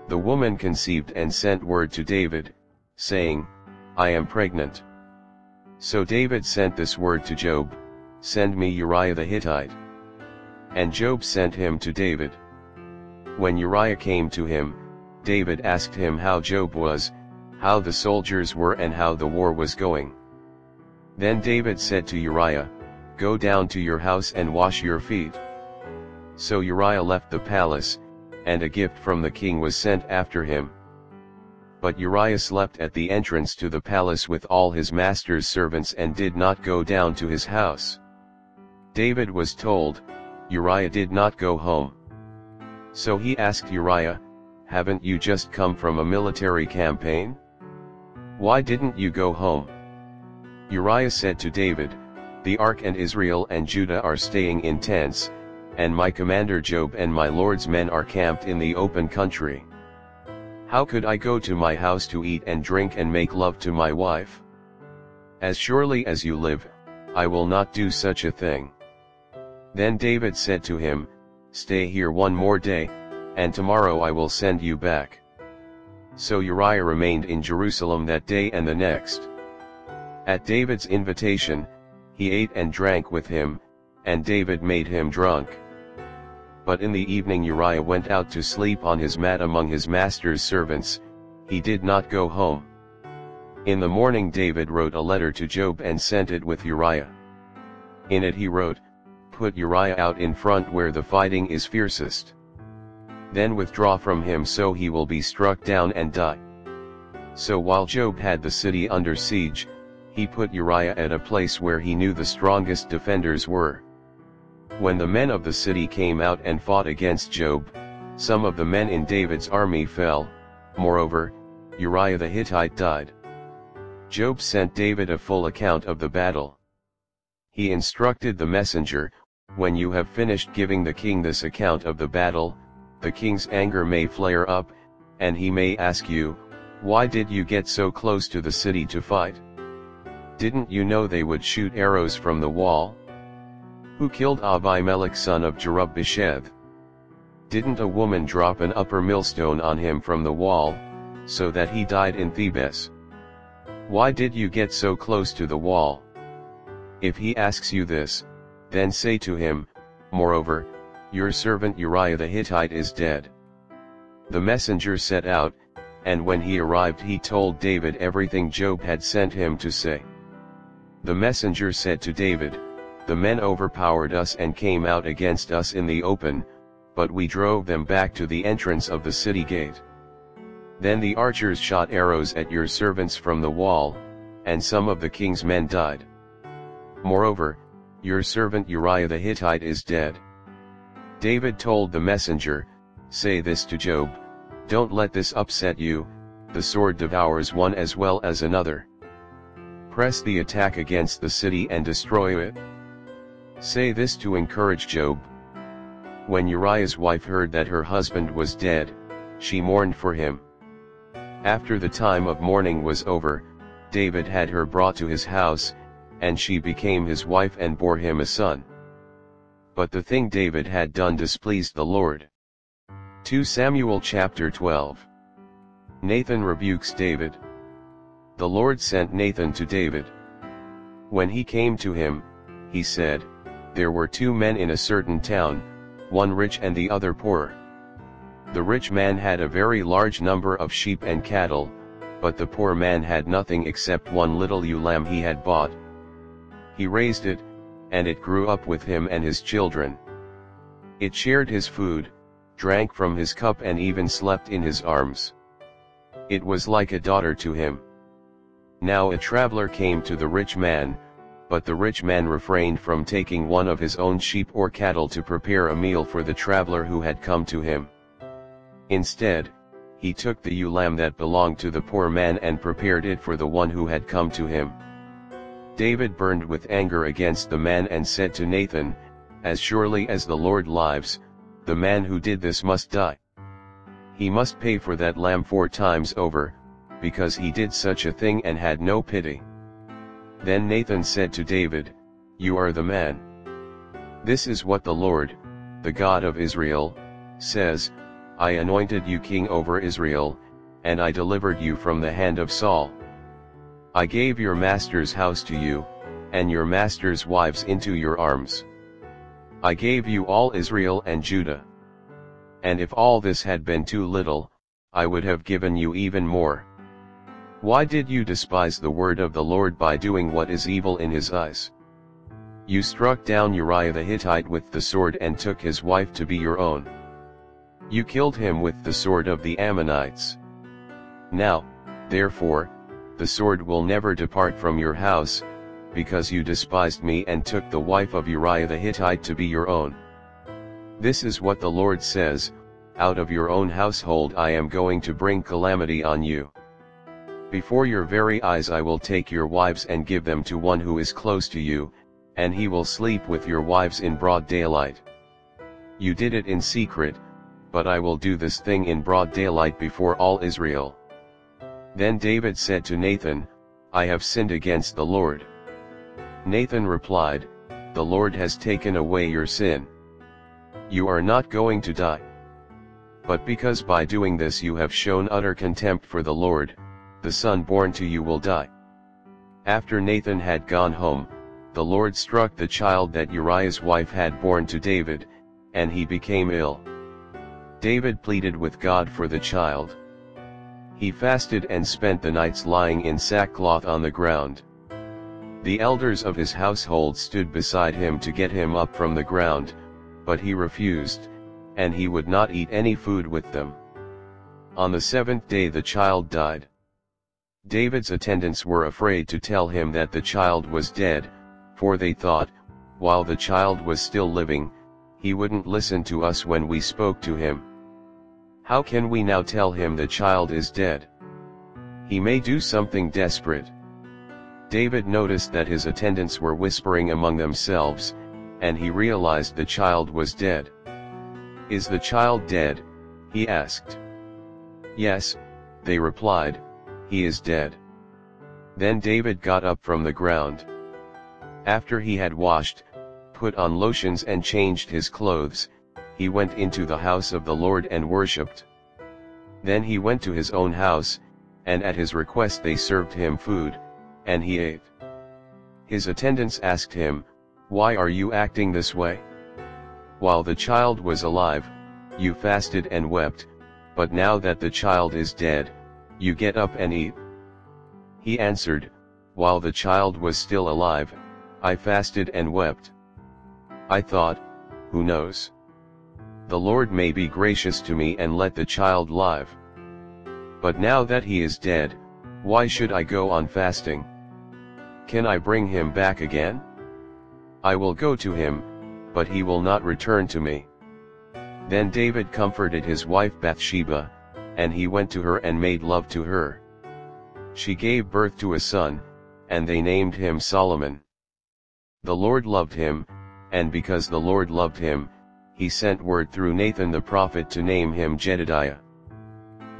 The woman conceived and sent word to David, saying, "I am pregnant." So David sent this word to Joab, "Send me Uriah the Hittite." And Joab sent him to David. When Uriah came to him, David asked him how Joab was, how the soldiers were and how the war was going. Then David said to Uriah, "Go down to your house and wash your feet." So Uriah left the palace, and a gift from the king was sent after him. But Uriah slept at the entrance to the palace with all his master's servants and did not go down to his house. David was told, Uriah did not go home. So he asked Uriah, "Haven't you just come from a military campaign? Why didn't you go home?" Uriah said to David, "The ark and Israel and Judah are staying in tents, and my commander Joab and my lord's men are camped in the open country. How could I go to my house to eat and drink and make love to my wife? As surely as you live, I will not do such a thing." Then David said to him, "Stay here one more day, and tomorrow I will send you back." So Uriah remained in Jerusalem that day and the next. At David's invitation, he ate and drank with him, and David made him drunk. But in the evening Uriah went out to sleep on his mat among his master's servants. He did not go home. In the morning David wrote a letter to Joab and sent it with Uriah. In it he wrote, "Put Uriah out in front where the fighting is fiercest. Then withdraw from him so he will be struck down and die." So while Joab had the city under siege, he put Uriah at a place where he knew the strongest defenders were. When the men of the city came out and fought against Joab, some of the men in David's army fell. Moreover, Uriah the Hittite died. Joab sent David a full account of the battle. He instructed the messenger, "When you have finished giving the king this account of the battle, the king's anger may flare up, and he may ask you, 'Why did you get so close to the city to fight? Didn't you know they would shoot arrows from the wall? Who killed Abimelech son of Jerub-Besheth? Didn't a woman drop an upper millstone on him from the wall, so that he died in Thebes? Why did you get so close to the wall?' If he asks you this, then say to him, 'Moreover, your servant Uriah the Hittite is dead.'" The messenger set out, and when he arrived he told David everything Joab had sent him to say. The messenger said to David, "The men overpowered us and came out against us in the open, but we drove them back to the entrance of the city gate. Then the archers shot arrows at your servants from the wall, and some of the king's men died. Moreover, your servant Uriah the Hittite is dead." David told the messenger, "Say this to Joab, 'Don't let this upset you, the sword devours one as well as another. Press the attack against the city and destroy it.' Say this to encourage Joab." When Uriah's wife heard that her husband was dead, she mourned for him. After the time of mourning was over, David had her brought to his house, and she became his wife and bore him a son. But the thing David had done displeased the Lord. 2 Samuel chapter 12. Nathan rebukes David. The Lord sent Nathan to David. When he came to him, he said, "There were two men in a certain town, one rich and the other poor. The rich man had a very large number of sheep and cattle, but the poor man had nothing except one little ewe lamb he had bought. He raised it, and it grew up with him and his children. It shared his food, drank from his cup and even slept in his arms. It was like a daughter to him. Now a traveler came to the rich man, but the rich man refrained from taking one of his own sheep or cattle to prepare a meal for the traveler who had come to him. Instead, he took the ewe lamb that belonged to the poor man and prepared it for the one who had come to him." David burned with anger against the man and said to Nathan, "As surely as the Lord lives, the man who did this must die. He must pay for that lamb 4 times over, because he did such a thing and had no pity." Then Nathan said to David, "You are the man. This is what the Lord, the God of Israel, says, I anointed you king over Israel, and I delivered you from the hand of Saul. I gave your master's house to you, and your master's wives into your arms. I gave you all Israel and Judah. And if all this had been too little, I would have given you even more. Why did you despise the word of the Lord by doing what is evil in his eyes? You struck down Uriah the Hittite with the sword and took his wife to be your own. You killed him with the sword of the Ammonites. Now, therefore, the sword will never depart from your house, because you despised me and took the wife of Uriah the Hittite to be your own. This is what the Lord says, out of your own household I am going to bring calamity on you. Before your very eyes I will take your wives and give them to one who is close to you, and he will sleep with your wives in broad daylight. You did it in secret, but I will do this thing in broad daylight before all Israel." Then David said to Nathan, "I have sinned against the Lord." Nathan replied, "The Lord has taken away your sin. You are not going to die. But because by doing this you have shown utter contempt for the Lord, the son born to you will die." After Nathan had gone home, the Lord struck the child that Uriah's wife had borne to David, and he became ill. David pleaded with God for the child. He fasted and spent the nights lying in sackcloth on the ground. The elders of his household stood beside him to get him up from the ground, but he refused, and he would not eat any food with them. On the 7th day the child died. David's attendants were afraid to tell him that the child was dead, for they thought, while the child was still living, he wouldn't listen to us when we spoke to him. How can we now tell him the child is dead? He may do something desperate. David noticed that his attendants were whispering among themselves, and he realized the child was dead. "Is the child dead?" he asked. "Yes," they replied, "he is dead." Then David got up from the ground. After he had washed, put on lotions and changed his clothes, he went into the house of the Lord and worshipped. Then he went to his own house, and at his request they served him food, and he ate. His attendants asked him, "Why are you acting this way? While the child was alive, you fasted and wept, but now that the child is dead, you get up and eat." He answered, "While the child was still alive, I fasted and wept. I thought, who knows? The Lord may be gracious to me and let the child live. But now that he is dead, why should I go on fasting? Can I bring him back again? I will go to him, but he will not return to me." Then David comforted his wife Bathsheba, and he went to her and made love to her. She gave birth to a son, and they named him Solomon. The Lord loved him, and because the Lord loved him, he sent word through Nathan the prophet to name him Jedidiah.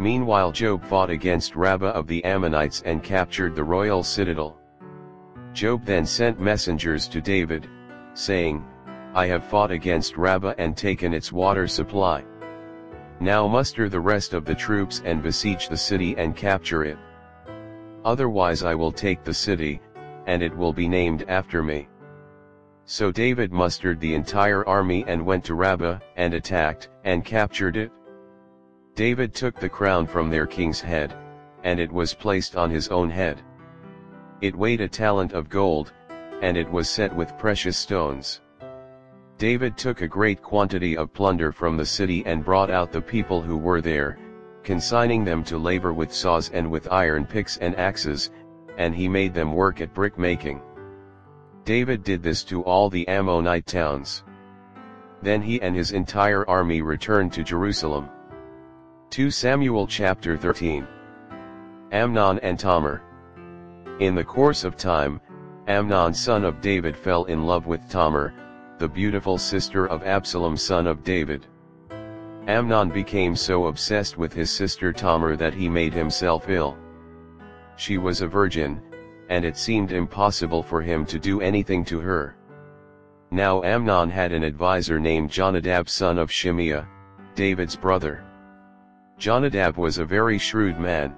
Meanwhile Joab fought against Rabbah of the Ammonites and captured the royal citadel. Joab then sent messengers to David, saying, I have fought against Rabbah and taken its water supply. Now muster the rest of the troops and besiege the city and capture it. Otherwise I will take the city, and it will be named after me. So David mustered the entire army and went to Rabbah, and attacked, and captured it. David took the crown from their king's head, and it was placed on his own head. It weighed a talent of gold, and it was set with precious stones. David took a great quantity of plunder from the city and brought out the people who were there, consigning them to labor with saws and with iron picks and axes, and he made them work at brick making. David did this to all the Ammonite towns. Then he and his entire army returned to Jerusalem. 2 Samuel chapter 13. Amnon and Tamar. In the course of time, Amnon son of David fell in love with Tamar, the beautiful sister of Absalom son of David. Amnon became so obsessed with his sister Tamar that he made himself ill. She was a virgin, and it seemed impossible for him to do anything to her. Now Amnon had an advisor named Jonadab son of Shimeah, David's brother. Jonadab was a very shrewd man.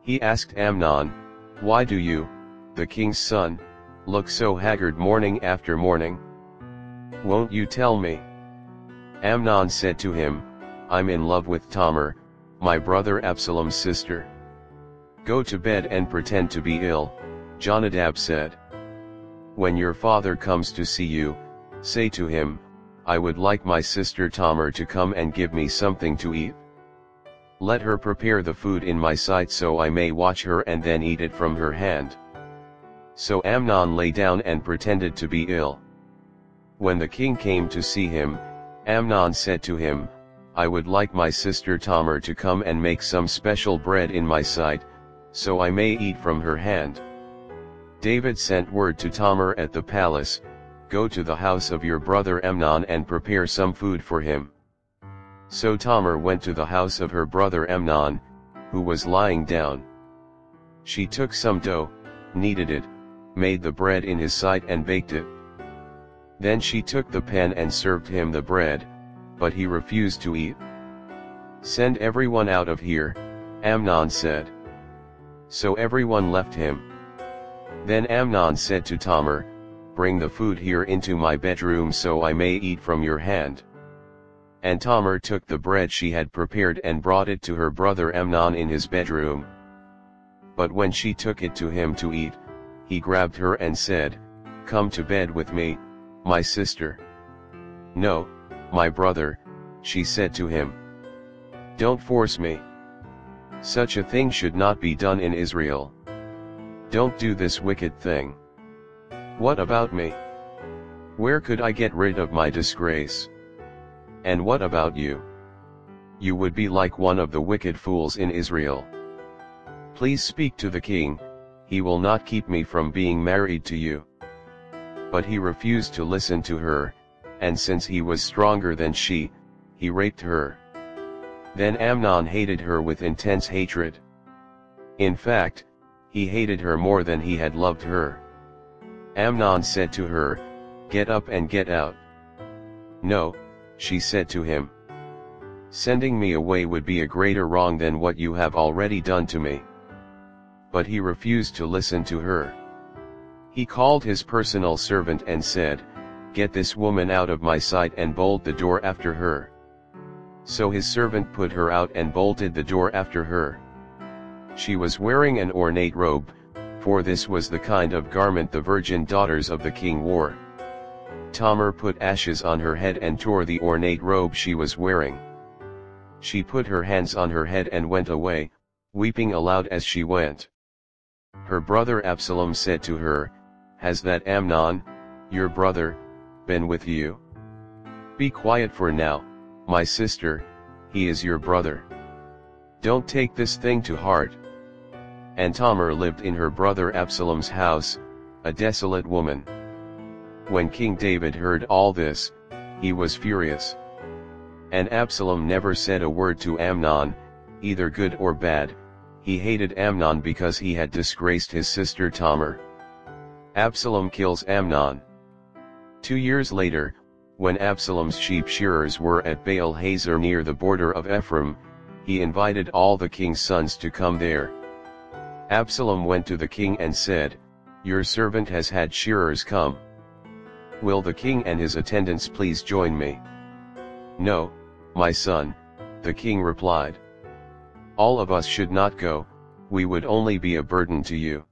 He asked Amnon, Why do you, the king's son, look so haggard morning after morning? Won't you tell me? Amnon said to him, I'm in love with Tamar, my brother Absalom's sister. Go to bed and pretend to be ill, Jonadab said. When your father comes to see you, say to him, I would like my sister Tamar to come and give me something to eat. Let her prepare the food in my sight so I may watch her and then eat it from her hand. So Amnon lay down and pretended to be ill. When the king came to see him, Amnon said to him, I would like my sister Tamar to come and make some special bread in my sight, so I may eat from her hand. David sent word to Tamar at the palace, Go to the house of your brother Amnon and prepare some food for him. So Tamar went to the house of her brother Amnon, who was lying down. She took some dough, kneaded it, made the bread in his sight and baked it. Then she took the pan and served him the bread, but he refused to eat. Send everyone out of here, Amnon said. So everyone left him. Then Amnon said to Tamar, Bring the food here into my bedroom so I may eat from your hand. And Tamar took the bread she had prepared and brought it to her brother Amnon in his bedroom. But when she took it to him to eat, he grabbed her and said, Come to bed with me, my sister. No, my brother, she said to him. Don't force me. Such a thing should not be done in Israel. Don't do this wicked thing. What about me? Where could I get rid of my disgrace? And what about you? You would be like one of the wicked fools in Israel. Please speak to the king, he will not keep me from being married to you. But he refused to listen to her, and since he was stronger than she, he raped her. Then Amnon hated her with intense hatred. In fact, he hated her more than he had loved her. Amnon said to her, Get up and get out. No, she said to him. Sending me away would be a greater wrong than what you have already done to me. But he refused to listen to her. He called his personal servant and said, Get this woman out of my sight and bolt the door after her. So his servant put her out and bolted the door after her. She was wearing an ornate robe, for this was the kind of garment the virgin daughters of the king wore. Tamar put ashes on her head and tore the ornate robe she was wearing. She put her hands on her head and went away, weeping aloud as she went. Her brother Absalom said to her, Has that Amnon, your brother, been with you? Be quiet for now, my sister, he is your brother. Don't take this thing to heart. And Tamar lived in her brother Absalom's house, a desolate woman. When King David heard all this, he was furious. And Absalom never said a word to Amnon, either good or bad, he hated Amnon because he had disgraced his sister Tamar. Absalom kills Amnon. 2 years later, when Absalom's sheep shearers were at Baal Hazor near the border of Ephraim, he invited all the king's sons to come there. Absalom went to the king and said, "Your servant has had shearers come. Will the king and his attendants please join me?" "No, my son," the king replied. "All of us should not go, we would only be a burden to you."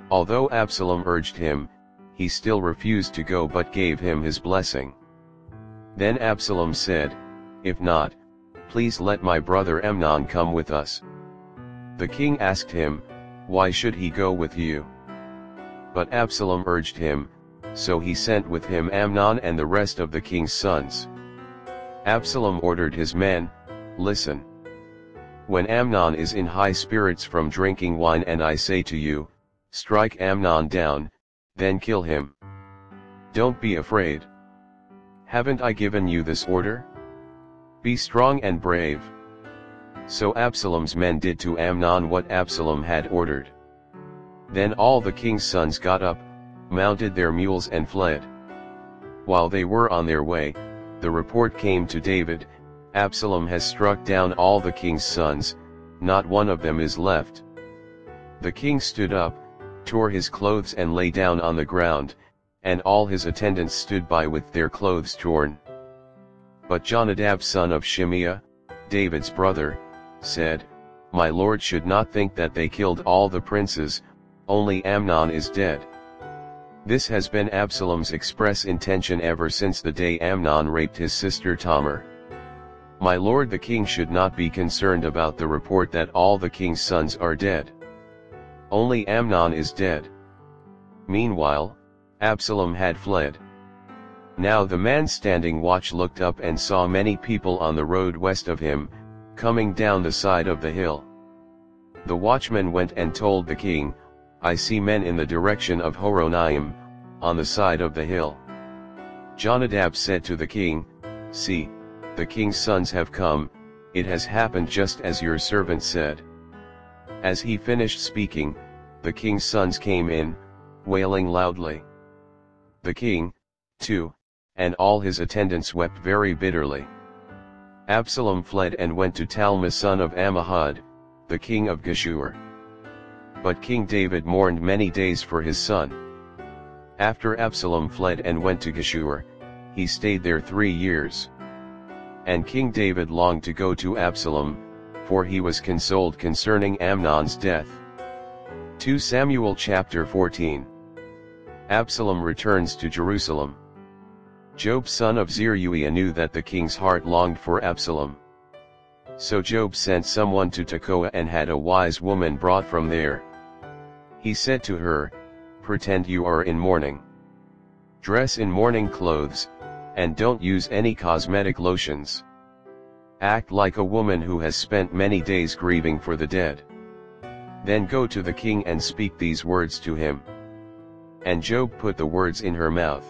Although Absalom urged him, he still refused to go but gave him his blessing. Then Absalom said, "If not, please let my brother Amnon come with us." The king asked him, "Why should he go with you?" But Absalom urged him, so he sent with him Amnon and the rest of the king's sons. Absalom ordered his men, "Listen. When Amnon is in high spirits from drinking wine and I say to you, 'Strike Amnon down,' then kill him. Don't be afraid. Haven't I given you this order? Be strong and brave." So Absalom's men did to Amnon what Absalom had ordered. Then all the king's sons got up, mounted their mules and fled. While they were on their way, the report came to David, "Absalom has struck down all the king's sons, not one of them is left." The king stood up, tore his clothes and lay down on the ground, and all his attendants stood by with their clothes torn. But Jonadab son of Shimeah, David's brother, said, "My lord should not think that they killed all the princes, only Amnon is dead." This has been Absalom's express intention ever since the day Amnon raped his sister Tamar. My lord the king should not be concerned about the report that all the king's sons are dead. Only Amnon is dead. Meanwhile, Absalom had fled. Now the man standing watch looked up and saw many people on the road west of him, coming down the side of the hill. The watchman went and told the king, "I see men in the direction of Horonaim, on the side of the hill." Jonadab said to the king, "See, the king's sons have come, it has happened just as your servant said." As he finished speaking, the king's sons came in, wailing loudly. The king, too, and all his attendants wept very bitterly. Absalom fled and went to Talmai son of Ammihud, the king of Geshur. But King David mourned many days for his son. After Absalom fled and went to Geshur, he stayed there 3 years. And King David longed to go to Absalom, for he was consoled concerning Amnon's death. 2 Samuel chapter 14. Absalom returns to Jerusalem. Joab son of Zeruiah knew that the king's heart longed for Absalom. So Joab sent someone to Tekoa and had a wise woman brought from there. He said to her, "Pretend you are in mourning. Dress in mourning clothes, and don't use any cosmetic lotions. Act like a woman who has spent many days grieving for the dead. Then go to the king and speak these words to him." And Joab put the words in her mouth.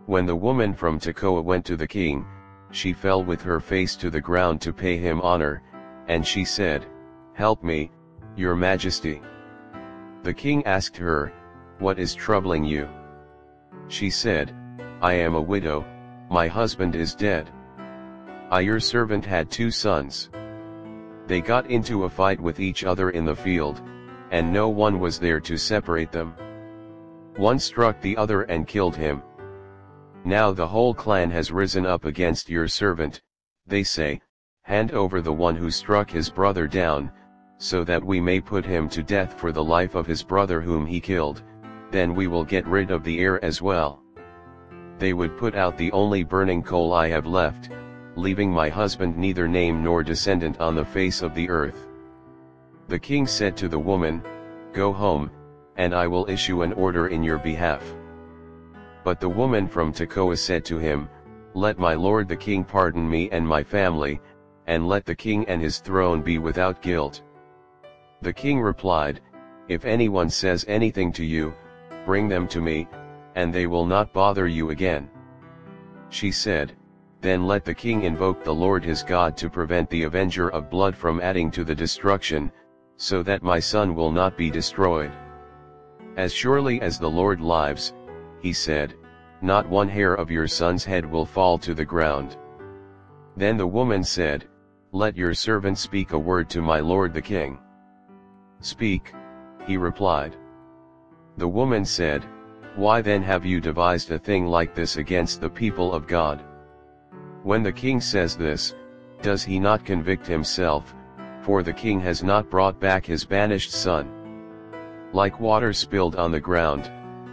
When the woman from Tekoa went to the king, she fell with her face to the ground to pay him honor, and she said, "Help me, your majesty." The king asked her, "What is troubling you?" She said, "I am a widow, my husband is dead. Your servant had 2 sons. They got into a fight with each other in the field, and no one was there to separate them. One struck the other and killed him. Now the whole clan has risen up against your servant. They say, 'Hand over the one who struck his brother down, so that we may put him to death for the life of his brother whom he killed, then we will get rid of the heir as well.' They would put out the only burning coal I have left, leaving my husband neither name nor descendant on the face of the earth." The king said to the woman, "Go home, and I will issue an order in your behalf." But the woman from Tekoa said to him, "Let my lord the king pardon me and my family, and let the king and his throne be without guilt." The king replied, "If anyone says anything to you, bring them to me, and they will not bother you again." She said, Then let the king invoke the Lord his God to prevent the avenger of blood from adding to the destruction, so that my son will not be destroyed. As surely as the Lord lives, he said, not one hair of your son's head will fall to the ground. Then the woman said, let your servant speak a word to my lord the king. Speak, he replied. The woman said, why then have you devised a thing like this against the people of God? When the king says this, does he not convict himself, for the king has not brought back his banished son? Like water spilled on the ground,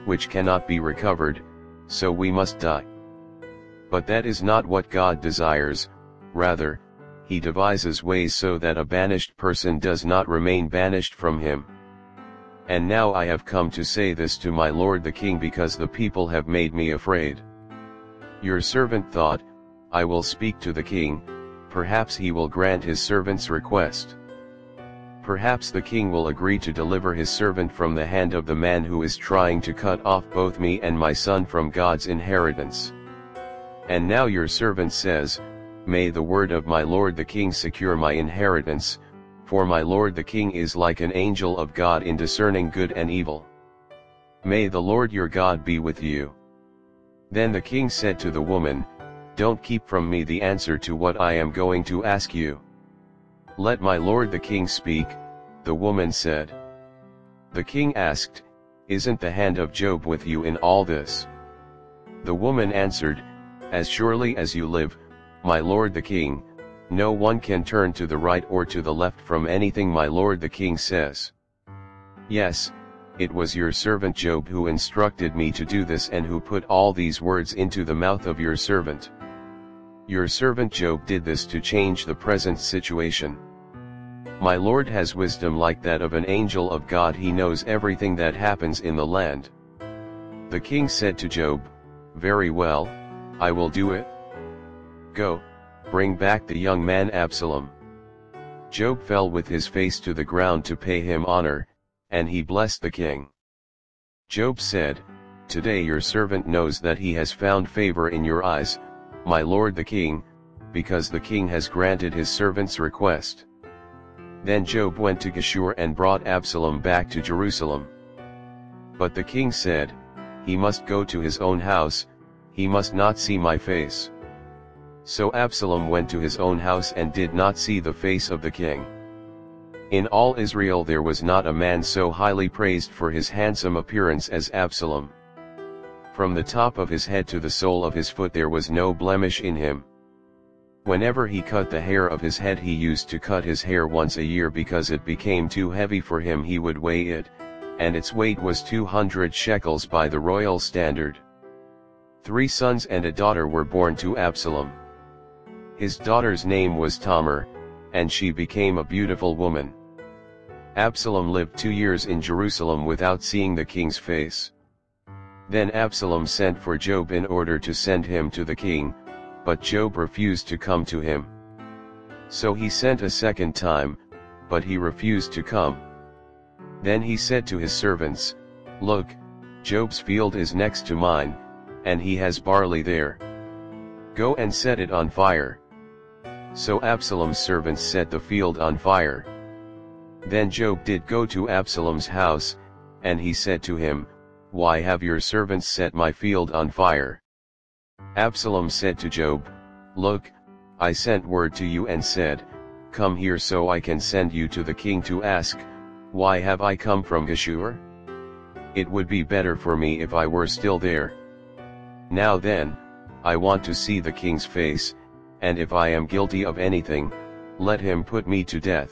which cannot be recovered, so we must die. But that is not what God desires, rather, he devises ways so that a banished person does not remain banished from him. And now I have come to say this to my lord the king because the people have made me afraid. Your servant thought, I will speak to the king, perhaps he will grant his servant's request. Perhaps the king will agree to deliver his servant from the hand of the man who is trying to cut off both me and my son from God's inheritance. And now your servant says, may the word of my lord the king secure my inheritance, for my lord the king is like an angel of God in discerning good and evil. May the Lord your God be with you. Then the king said to the woman, don't keep from me the answer to what I am going to ask you. Let my lord the king speak, the woman said. The king asked, isn't the hand of Job with you in all this? The woman answered, as surely as you live, my lord the king, no one can turn to the right or to the left from anything my lord the king says. Yes, it was your servant Job who instructed me to do this and who put all these words into the mouth of your servant. Your servant Job did this to change the present situation. My Lord has wisdom like that of an angel of God, he knows everything that happens in the land. The king said to Job, very well, I will do it. Go, bring back the young man Absalom. Job fell with his face to the ground to pay him honor, and he blessed the king. Job said, today your servant knows that he has found favor in your eyes, my lord the king, because the king has granted his servant's request. Then Job went to Geshur and brought Absalom back to Jerusalem. But the king said, he must go to his own house, he must not see my face. So Absalom went to his own house and did not see the face of the king. In all Israel there was not a man so highly praised for his handsome appearance as Absalom. From the top of his head to the sole of his foot there was no blemish in him. Whenever he cut the hair of his head, he used to cut his hair once a year because it became too heavy for him. He would weigh it, and its weight was 200 shekels by the royal standard. 3 sons and a daughter were born to Absalom. His daughter's name was Tamar, and she became a beautiful woman. Absalom lived 2 years in Jerusalem without seeing the king's face. Then Absalom sent for Job in order to send him to the king, but Job refused to come to him. So he sent a second time, but he refused to come. Then he said to his servants, look, Job's field is next to mine, and he has barley there. Go and set it on fire. So Absalom's servants set the field on fire. Then Job did go to Absalom's house, and he said to him, why have your servants set my field on fire? Absalom said to Job, look, I sent word to you and said, come here so I can send you to the king to ask, why have I come from Geshur? It would be better for me if I were still there. Now then, I want to see the king's face, and if I am guilty of anything, let him put me to death.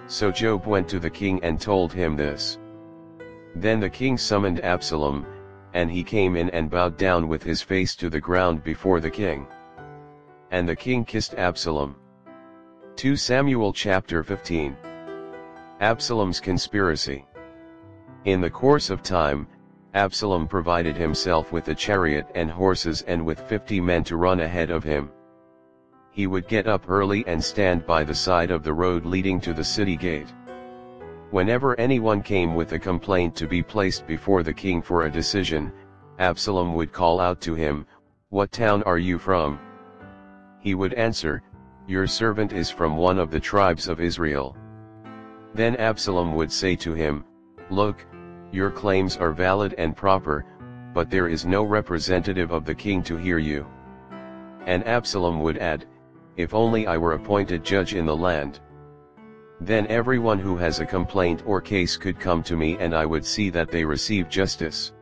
So Job went to the king and told him this. Then the king summoned Absalom, and he came in and bowed down with his face to the ground before the king. And the king kissed Absalom. 2 Samuel chapter 15. Absalom's conspiracy. In the course of time, Absalom provided himself with a chariot and horses and with 50 men to run ahead of him. He would get up early and stand by the side of the road leading to the city gate. Whenever anyone came with a complaint to be placed before the king for a decision, Absalom would call out to him, what town are you from, he would answer, "Your servant is from one of the tribes of Israel." Then Absalom would say to him, "Look, your claims are valid and proper, but there is no representative of the king to hear you." And Absalom would add, "If only I were appointed judge in the land. Then everyone who has a complaint or case could come to me and I would see that they receive justice."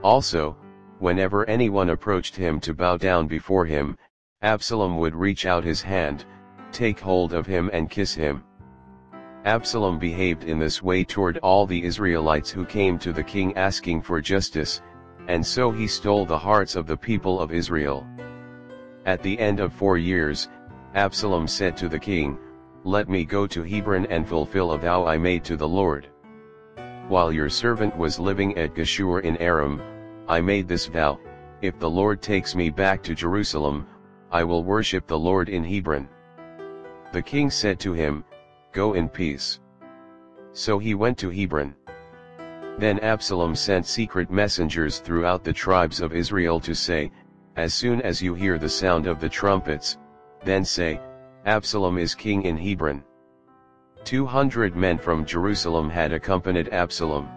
Also, whenever anyone approached him to bow down before him, Absalom would reach out his hand, take hold of him and kiss him. Absalom behaved in this way toward all the Israelites who came to the king asking for justice, and so he stole the hearts of the people of Israel. At the end of 4 years, Absalom said to the king, "Let me go to Hebron and fulfill a vow I made to the Lord. While your servant was living at Geshur in Aram, I made this vow, if the Lord takes me back to Jerusalem, I will worship the Lord in Hebron." The king said to him, "Go in peace." So he went to Hebron. Then Absalom sent secret messengers throughout the tribes of Israel to say, "As soon as you hear the sound of the trumpets, then say, 'Absalom is king in Hebron.'" 200 men from Jerusalem had accompanied Absalom.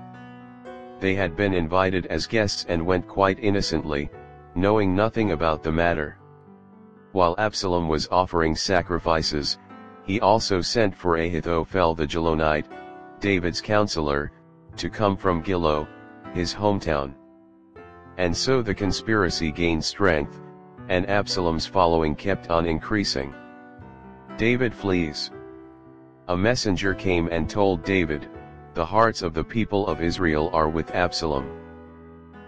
They had been invited as guests and went quite innocently, knowing nothing about the matter. While Absalom was offering sacrifices, he also sent for Ahithophel the Gilonite, David's counselor, to come from Gilo, his hometown. And so the conspiracy gained strength, and Absalom's following kept on increasing. David flees. A messenger came and told David, "The hearts of the people of Israel are with Absalom."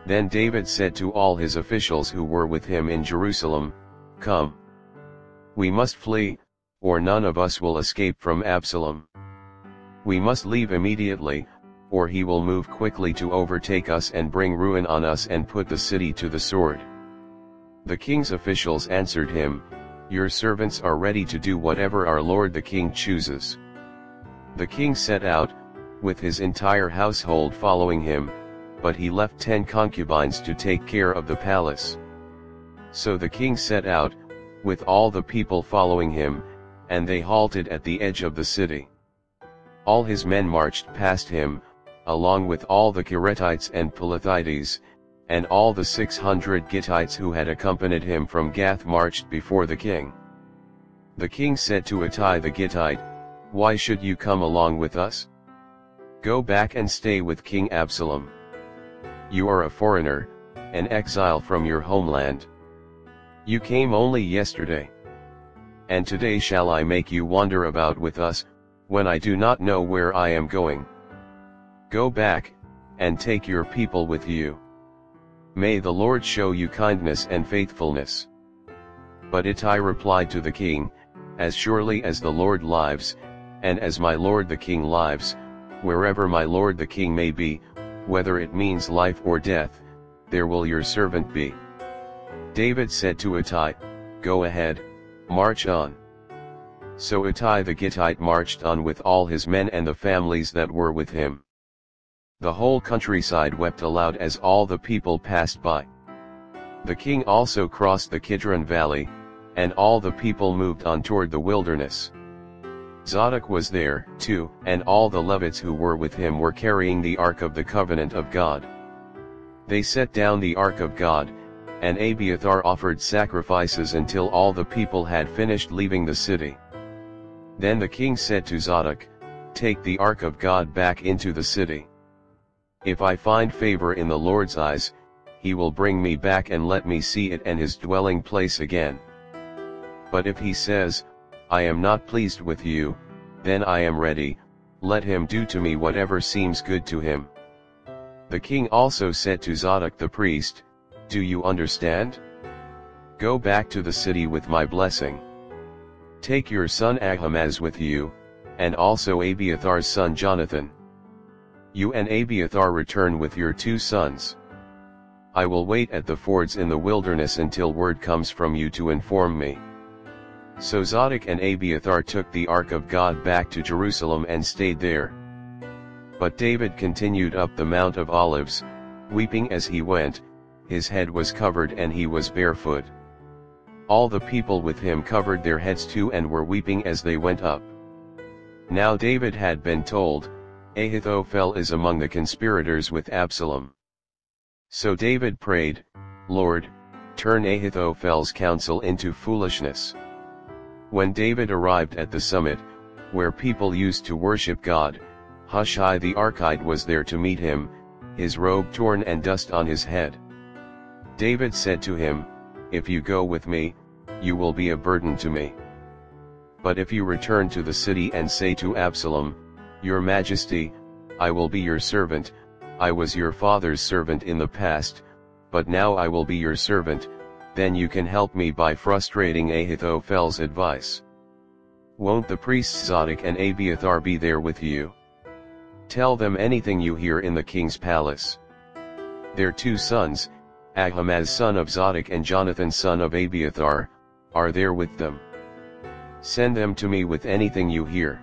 Then David said to all his officials who were with him in Jerusalem, "Come. We must flee, or none of us will escape from Absalom. We must leave immediately, or he will move quickly to overtake us and bring ruin on us and put the city to the sword." The king's officials answered him, "Your servants are ready to do whatever our lord the king chooses." The king set out, with his entire household following him, but he left 10 concubines to take care of the palace. So the king set out, with all the people following him, and they halted at the edge of the city. All his men marched past him, along with all the Kerethites and Pelethites, and all the 600 Gittites who had accompanied him from Gath marched before the king. The king said to Ittai the Gittite, "Why should you come along with us? Go back and stay with King Absalom. You are a foreigner, an exile from your homeland. You came only yesterday. And today shall I make you wander about with us, when I do not know where I am going? Go back, and take your people with you. May the Lord show you kindness and faithfulness." But Ittai replied to the king, "As surely as the Lord lives, and as my lord the king lives, wherever my lord the king may be, whether it means life or death, there will your servant be." David said to Ittai, "Go ahead, march on." So Ittai the Gittite marched on with all his men and the families that were with him. The whole countryside wept aloud as all the people passed by. The king also crossed the Kidron Valley, and all the people moved on toward the wilderness. Zadok was there, too, and all the Levites who were with him were carrying the Ark of the Covenant of God. They set down the Ark of God, and Abiathar offered sacrifices until all the people had finished leaving the city. Then the king said to Zadok, "Take the Ark of God back into the city. If I find favor in the Lord's eyes, he will bring me back and let me see it and his dwelling place again. But if he says, 'I am not pleased with you,' then I am ready, let him do to me whatever seems good to him." The king also said to Zadok the priest, "Do you understand? Go back to the city with my blessing. Take your son Ahimaaz with you, and also Abiathar's son Jonathan. You and Abiathar return with your 2 sons. I will wait at the fords in the wilderness until word comes from you to inform me." So Zadok and Abiathar took the Ark of God back to Jerusalem and stayed there. But David continued up the Mount of Olives, weeping as he went, his head was covered and he was barefoot. All the people with him covered their heads too and were weeping as they went up. Now David had been told, Ahithophel is among the conspirators with Absalom. So David prayed, Lord, turn Ahithophel's counsel into foolishness. When David arrived at the summit, where people used to worship God, Hushai the Archite was there to meet him, his robe torn and dust on his head. David said to him, If you go with me, you will be a burden to me. But if you return to the city and say to Absalom, Your Majesty, I will be your servant, I was your father's servant in the past, but now I will be your servant, then you can help me by frustrating Ahithophel's advice. Won't the priests Zadok and Abiathar be there with you? Tell them anything you hear in the king's palace. Their 2 sons, Ahimaaz son of Zadok and Jonathan son of Abiathar, are there with them. Send them to me with anything you hear.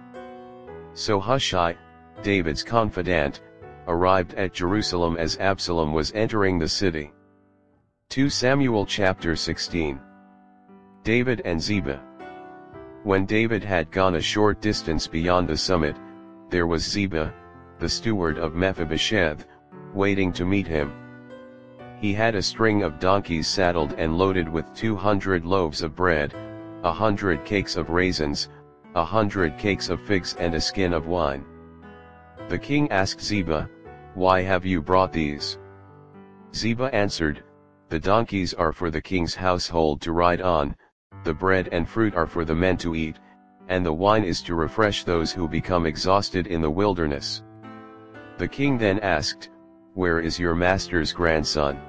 So Hushai, David's confidant, arrived at Jerusalem as Absalom was entering the city. 2 Samuel chapter 16. David and Ziba. When David had gone a short distance beyond the summit, there was Ziba, the steward of Mephibosheth, waiting to meet him. He had a string of donkeys saddled and loaded with 200 loaves of bread, 100 cakes of raisins, 100 cakes of figs and a skin of wine. The king asked Ziba, Why have you brought these? Ziba answered, The donkeys are for the king's household to ride on, the bread and fruit are for the men to eat, and the wine is to refresh those who become exhausted in the wilderness. The king then asked, Where is your master's grandson?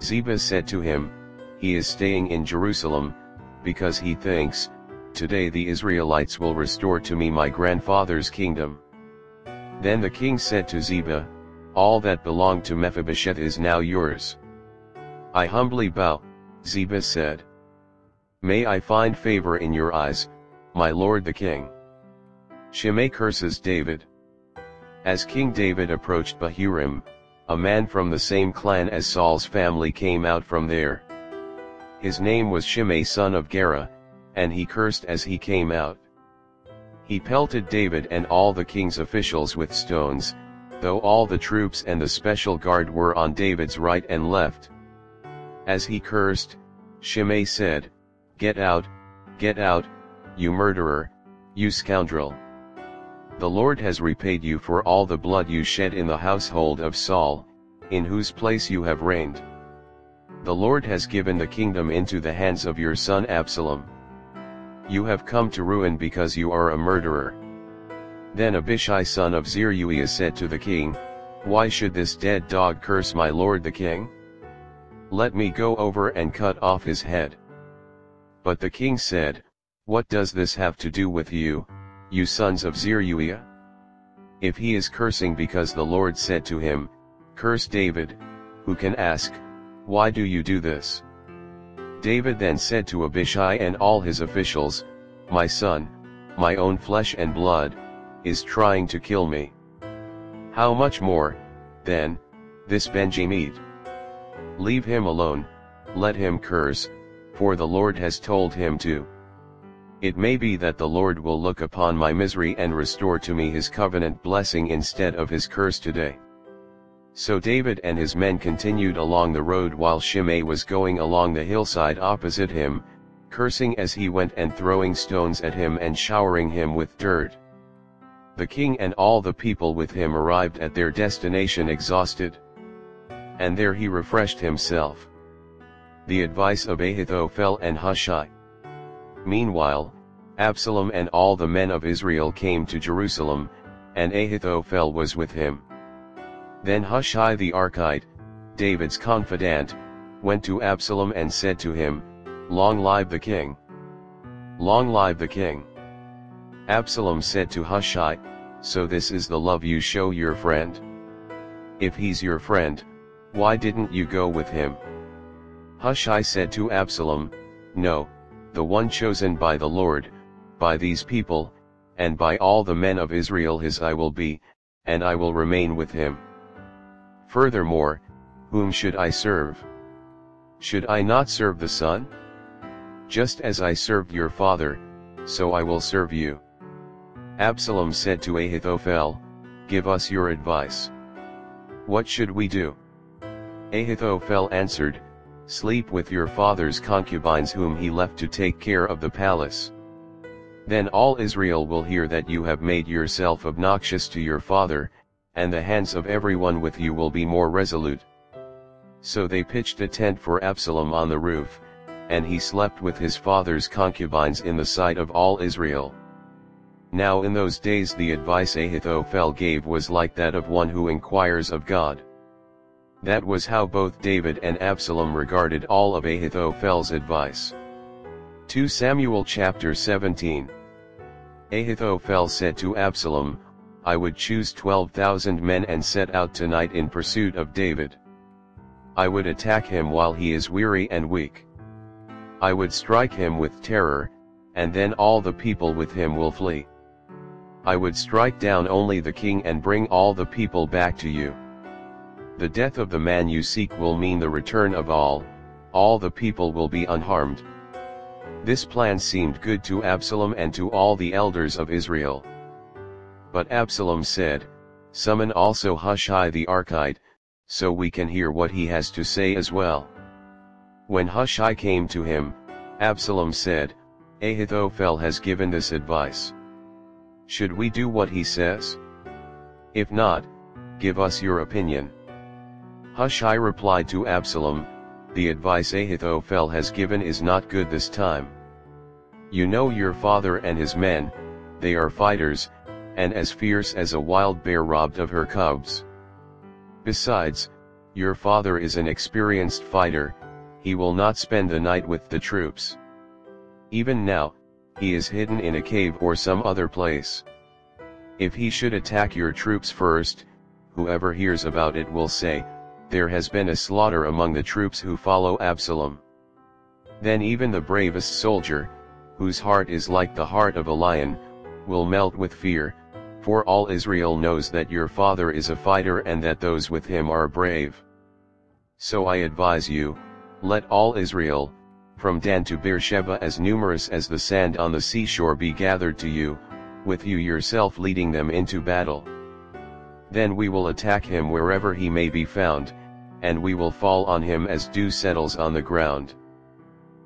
Ziba said to him, He is staying in Jerusalem, because he thinks, Today the Israelites will restore to me my grandfather's kingdom. Then the king said to Ziba, All that belonged to Mephibosheth is now yours. I humbly bow, Ziba said. May I find favor in your eyes, my lord the king. Shimei curses David. As King David approached Bahurim, a man from the same clan as Saul's family came out from there. His name was Shimei son of Gera, and he cursed as he came out. He pelted David and all the king's officials with stones, though all the troops and the special guard were on David's right and left. As he cursed, Shimei said, Get out, you murderer, you scoundrel. The Lord has repaid you for all the blood you shed in the household of Saul, in whose place you have reigned. The Lord has given the kingdom into the hands of your son Absalom. You have come to ruin because you are a murderer. Then Abishai son of Zeruiah said to the king, Why should this dead dog curse my lord the king? Let me go over and cut off his head. But the king said, What does this have to do with you, you sons of Zeruiah? If he is cursing because the Lord said to him, Curse David, who can ask, Why do you do this? David then said to Abishai and all his officials, My son, my own flesh and blood, is trying to kill me. How much more, then, this Benjamite? Leave him alone, let him curse, for the Lord has told him to. It may be that the Lord will look upon my misery and restore to me his covenant blessing instead of his curse today. So David and his men continued along the road while Shimei was going along the hillside opposite him, cursing as he went and throwing stones at him and showering him with dirt. The king and all the people with him arrived at their destination exhausted. And there he refreshed himself. The advice of Ahithophel and Hushai. Meanwhile, Absalom and all the men of Israel came to Jerusalem, and Ahithophel was with him. Then Hushai the Archite, David's confidant, went to Absalom and said to him, Long live the king! Long live the king! Absalom said to Hushai, So this is the love you show your friend? If he's your friend, why didn't you go with him? Hushai said to Absalom, No, the one chosen by the Lord, by these people, and by all the men of Israel his I will be, and I will remain with him. Furthermore, whom should I serve? Should I not serve the son? Just as I served your father, so I will serve you." Absalom said to Ahithophel, "Give us your advice. What should we do?" Ahithophel answered, "Sleep with your father's concubines whom he left to take care of the palace. Then all Israel will hear that you have made yourself obnoxious to your father, and the hands of everyone with you will be more resolute." So they pitched a tent for Absalom on the roof, and he slept with his father's concubines in the sight of all Israel. Now in those days the advice Ahithophel gave was like that of one who inquires of God. That was how both David and Absalom regarded all of Ahithophel's advice. 2 Samuel chapter 17. Ahithophel said to Absalom, "I would choose 12,000 men and set out tonight in pursuit of David. I would attack him while he is weary and weak. I would strike him with terror, and then all the people with him will flee. I would strike down only the king and bring all the people back to you. The death of the man you seek will mean the return of all the people will be unharmed." This plan seemed good to Absalom and to all the elders of Israel. But Absalom said, "Summon also Hushai the Archite, so we can hear what he has to say as well." When Hushai came to him, Absalom said, "Ahithophel has given this advice. Should we do what he says? If not, give us your opinion." Hushai replied to Absalom, "The advice Ahithophel has given is not good this time. You know your father and his men, they are fighters, and as fierce as a wild bear robbed of her cubs. Besides, your father is an experienced fighter, he will not spend the night with the troops. Even now, he is hidden in a cave or some other place. If he should attack your troops first, whoever hears about it will say, 'There has been a slaughter among the troops who follow Absalom.' Then even the bravest soldier, whose heart is like the heart of a lion, will melt with fear, for all Israel knows that your father is a fighter and that those with him are brave. So I advise you, let all Israel, from Dan to Beersheba as numerous as the sand on the seashore be gathered to you, with you yourself leading them into battle. Then we will attack him wherever he may be found, and we will fall on him as dew settles on the ground.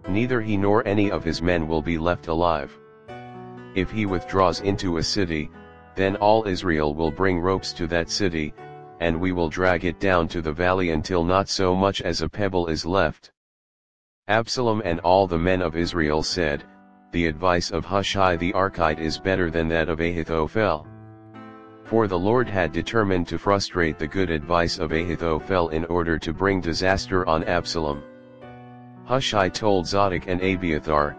Neither he nor any of his men will be left alive. If he withdraws into a city, then all Israel will bring ropes to that city, and we will drag it down to the valley until not so much as a pebble is left." Absalom and all the men of Israel said, "The advice of Hushai the Archite is better than that of Ahithophel." For the Lord had determined to frustrate the good advice of Ahithophel in order to bring disaster on Absalom. Hushai told Zadok and Abiathar,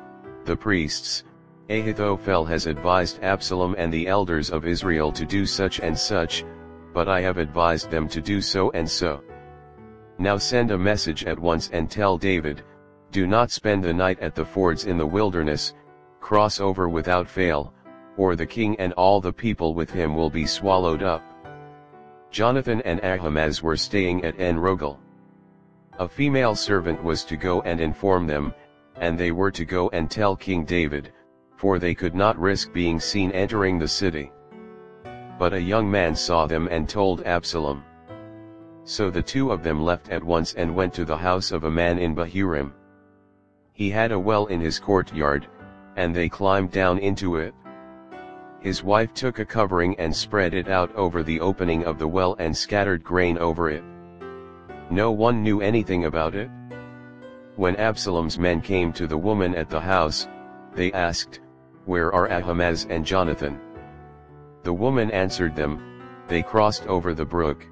the priests, "Ahithophel has advised Absalom and the elders of Israel to do such and such, but I have advised them to do so and so. Now send a message at once and tell David, 'Do not spend the night at the fords in the wilderness, cross over without fail, or the king and all the people with him will be swallowed up.'" Jonathan and Ahimaaz were staying at En-Rogel. A female servant was to go and inform them, and they were to go and tell King David, for they could not risk being seen entering the city. But a young man saw them and told Absalom. So the two of them left at once and went to the house of a man in Bahurim. He had a well in his courtyard, and they climbed down into it. His wife took a covering and spread it out over the opening of the well and scattered grain over it. No one knew anything about it. When Absalom's men came to the woman at the house, they asked, "Where are Ahimaaz and Jonathan?" The woman answered them, "They crossed over the brook."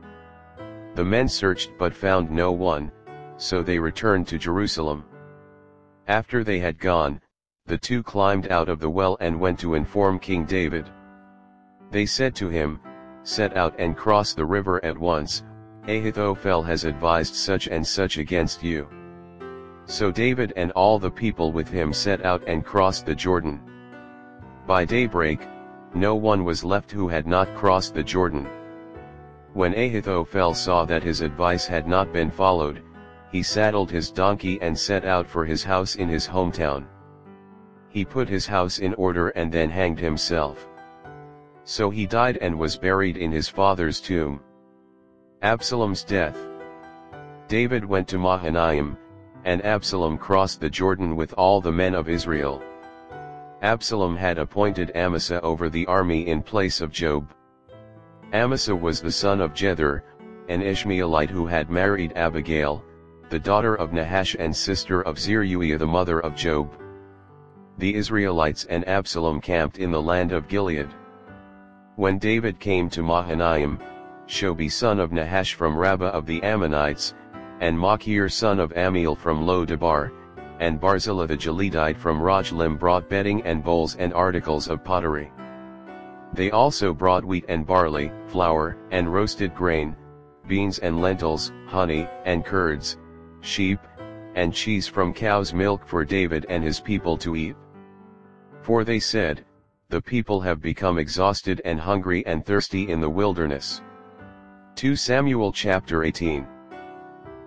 The men searched but found no one, so they returned to Jerusalem. After they had gone, the two climbed out of the well and went to inform King David. They said to him, "Set out and cross the river at once, Ahithophel has advised such and such against you." So David and all the people with him set out and crossed the Jordan. By daybreak, no one was left who had not crossed the Jordan. When Ahithophel saw that his advice had not been followed, he saddled his donkey and set out for his house in his hometown. he put his house in order and then hanged himself. So he died and was buried in his father's tomb. Absalom's death. David went to Mahanaim, and Absalom crossed the Jordan with all the men of Israel. Absalom had appointed Amasa over the army in place of Joab. Amasa was the son of Jether, an Ishmaelite who had married Abigail, the daughter of Nahash and sister of Zeruiah the mother of Joab. The Israelites and Absalom camped in the land of Gilead. When David came to Mahanaim, Shobi son of Nahash from Rabbah of the Ammonites, and Machir son of Amiel from Lo-debar, and Barzillai the Gileadite from Roglim brought bedding and bowls and articles of pottery. They also brought wheat and barley, flour, and roasted grain, beans and lentils, honey, and curds, sheep, and cheese from cow's milk for David and his people to eat. For they said, "The people have become exhausted and hungry and thirsty in the wilderness." 2 Samuel chapter 18.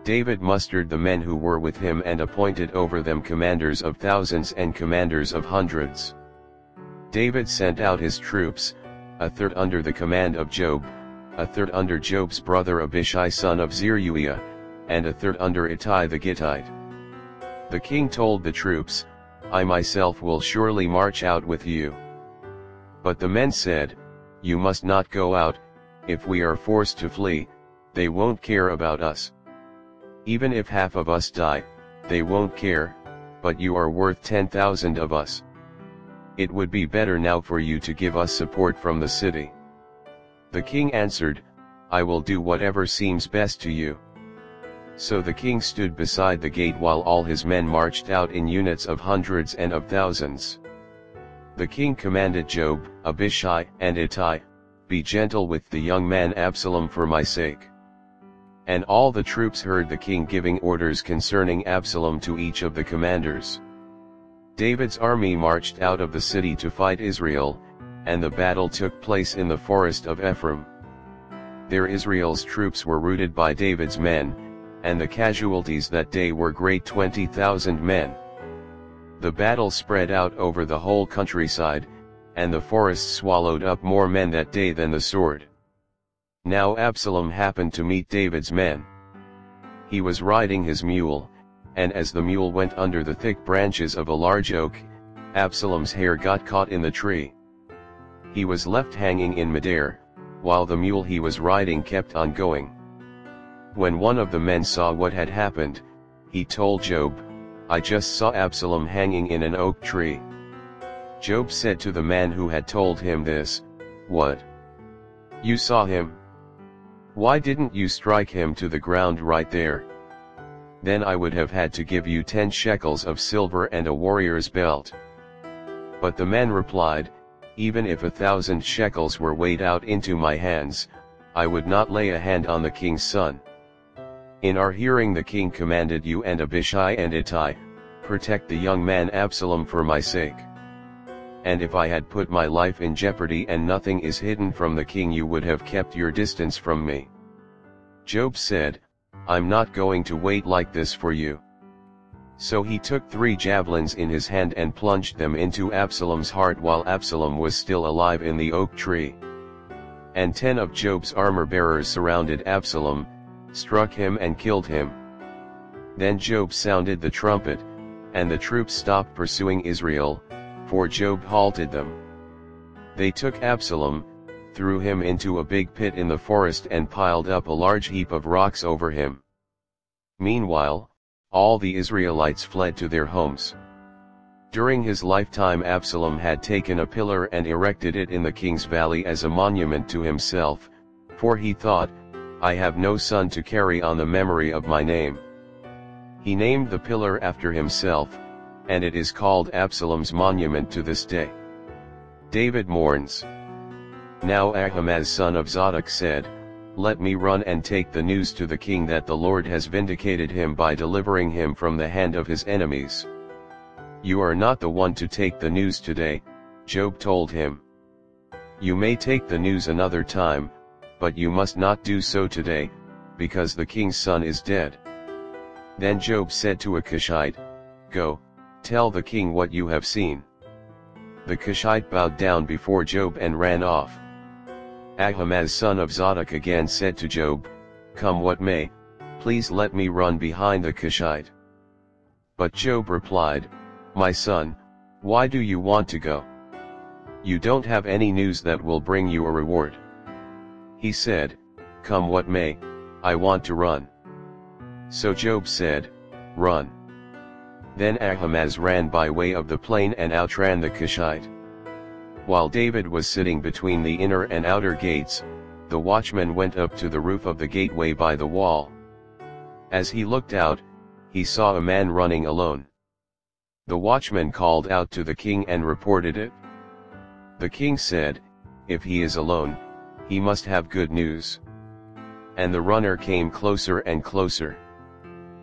David mustered the men who were with him and appointed over them commanders of thousands and commanders of hundreds. David sent out his troops, a third under the command of Joab, a third under Joab's brother Abishai son of Zeruiah, and a third under Ittai the Gittite. The king told the troops, "I myself will surely march out with you." But the men said, "You must not go out. If we are forced to flee, they won't care about us. Even if half of us die, they won't care, but you are worth 10,000 of us. It would be better now for you to give us support from the city." The king answered, "I will do whatever seems best to you." So the king stood beside the gate while all his men marched out in units of hundreds and of thousands. The king commanded Joab, Abishai, and Ittai, "Be gentle with the young man Absalom for my sake." And all the troops heard the king giving orders concerning Absalom to each of the commanders. David's army marched out of the city to fight Israel, and the battle took place in the forest of Ephraim. There Israel's troops were routed by David's men, and the casualties that day were great, 20,000 men. The battle spread out over the whole countryside, and the forest swallowed up more men that day than the sword. Now Absalom happened to meet David's men. He was riding his mule, and as the mule went under the thick branches of a large oak, Absalom's hair got caught in the tree. He was left hanging in midair, while the mule he was riding kept on going. When one of the men saw what had happened, he told Joab, "I just saw Absalom hanging in an oak tree." Joab said to the man who had told him this, "What? You saw him? Why didn't you strike him to the ground right there? Then I would have had to give you 10 shekels of silver and a warrior's belt." But the man replied, "Even if 1,000 shekels were weighed out into my hands, I would not lay a hand on the king's son." In our hearing the king commanded you and Abishai and Ittai, "Protect the young man Absalom for my sake. And if I had put my life in jeopardy and nothing is hidden from the king, you would have kept your distance from me." Joab said, "I'm not going to wait like this for you." So he took 3 javelins in his hand and plunged them into Absalom's heart while Absalom was still alive in the oak tree. And 10 of Joab's armor-bearers surrounded Absalom, struck him and killed him. Then Joab sounded the trumpet, and the troops stopped pursuing Israel, for Joab halted them. They took Absalom, threw him into a big pit in the forest and piled up a large heap of rocks over him. Meanwhile, all the Israelites fled to their homes. During his lifetime Absalom had taken a pillar and erected it in the king's valley as a monument to himself, for he thought, "I have no son to carry on the memory of my name." He named the pillar after himself, and it is called Absalom's monument to this day. David mourns. Now Ahimaaz son of Zadok said, "Let me run and take the news to the king that the Lord has vindicated him by delivering him from the hand of his enemies." "You are not the one to take the news today," Joab told him. "You may take the news another time, but you must not do so today, because the king's son is dead." Then Joab said to a Cushite, "Go, tell the king what you have seen." The Cushite bowed down before Job and ran off. Ahimaaz son of Zadok again said to Job, "Come what may, please let me run behind the Cushite." But Job replied, "My son, why do you want to go? You don't have any news that will bring you a reward." He said, "Come what may, I want to run." So Job said, "Run." Then Ahimaaz ran by way of the plain and outran the Cushite. While David was sitting between the inner and outer gates, the watchman went up to the roof of the gateway by the wall. As he looked out, he saw a man running alone. The watchman called out to the king and reported it. The king said, "If he is alone, he must have good news." And the runner came closer and closer.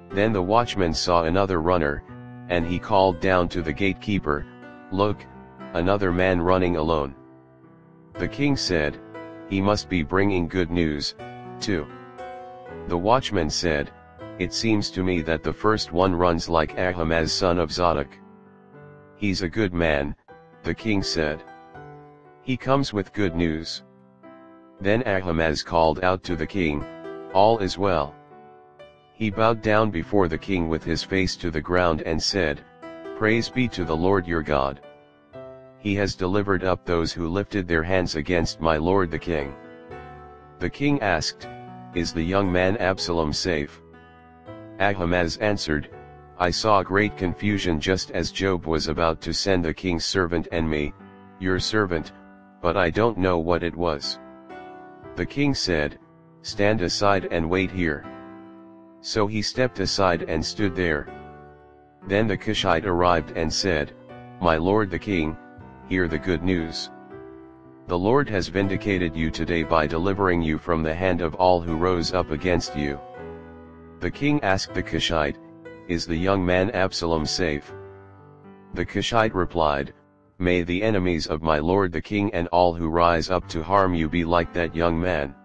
Then the watchman saw another runner, and he called down to the gatekeeper, "Look, another man running alone." The king said, "He must be bringing good news, too." The watchman said, "It seems to me that the first one runs like Ahimaaz son of Zadok." "He's a good man," the king said. "He comes with good news." Then Ahimaaz called out to the king, "All is well." He bowed down before the king with his face to the ground and said, "Praise be to the Lord your God. He has delivered up those who lifted their hands against my lord the king." The king asked, "Is the young man Absalom safe?" Ahimaaz answered, "I saw great confusion just as Job was about to send the king's servant and me, your servant, but I don't know what it was." The king said, "Stand aside and wait here." So he stepped aside and stood there. Then the Cushite arrived and said, "My lord the king, hear the good news. The Lord has vindicated you today by delivering you from the hand of all who rose up against you." The king asked the Cushite, "Is the young man Absalom safe?" The Cushite replied, "May the enemies of my lord the king and all who rise up to harm you be like that young man."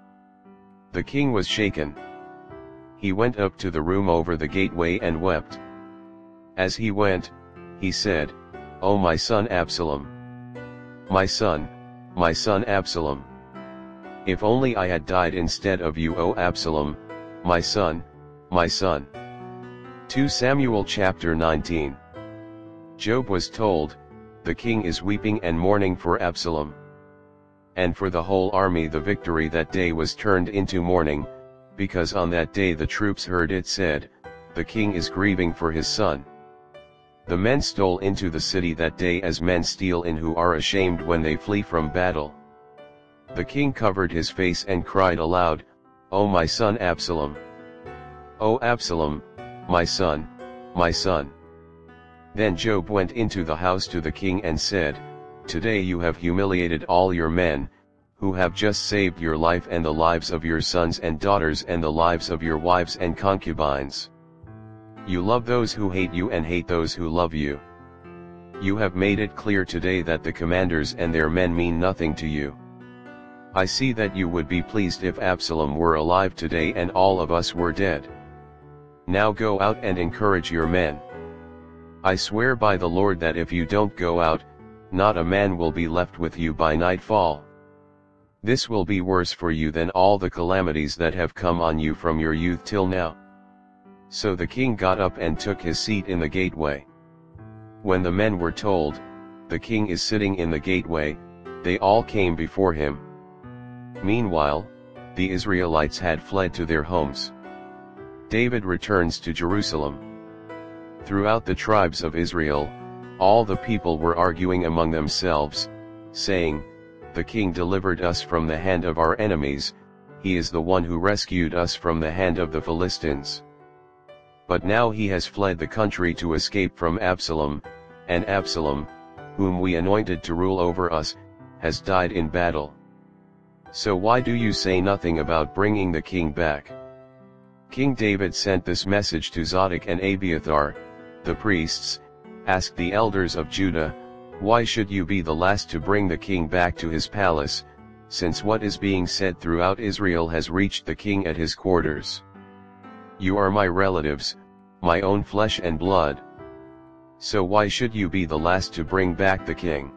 The king was shaken. He went up to the room over the gateway and wept. As he went, he said, "O my son Absalom! My son Absalom! If only I had died instead of you, O Absalom, my son, my son." 2 Samuel chapter 19. Job was told, "The king is weeping and mourning for Absalom." And for the whole army the victory that day was turned into mourning, because on that day the troops heard it said, "The king is grieving for his son." The men stole into the city that day as men steal in who are ashamed when they flee from battle. The king covered his face and cried aloud, "O my son Absalom! O Absalom, my son, my son!" Then Job went into the house to the king and said, "Today you have humiliated all your men, who have just saved your life and the lives of your sons and daughters and the lives of your wives and concubines. You love those who hate you and hate those who love you. You have made it clear today that the commanders and their men mean nothing to you. I see that you would be pleased if Absalom were alive today and all of us were dead. Now go out and encourage your men. I swear by the Lord that if you don't go out, not a man will be left with you by nightfall. This will be worse for you than all the calamities that have come on you from your youth till now." So the king got up and took his seat in the gateway. When the men were told, "The king is sitting in the gateway," they all came before him. Meanwhile, the Israelites had fled to their homes. David returns to Jerusalem. Throughout the tribes of Israel, all the people were arguing among themselves, saying, "The king delivered us from the hand of our enemies, he is the one who rescued us from the hand of the Philistines. But now he has fled the country to escape from Absalom, and Absalom, whom we anointed to rule over us, has died in battle. So why do you say nothing about bringing the king back?" King David sent this message to Zadok and Abiathar, the priests, "Ask the elders of Judah, why should you be the last to bring the king back to his palace, since what is being said throughout Israel has reached the king at his quarters? You are my relatives, my own flesh and blood. So why should you be the last to bring back the king?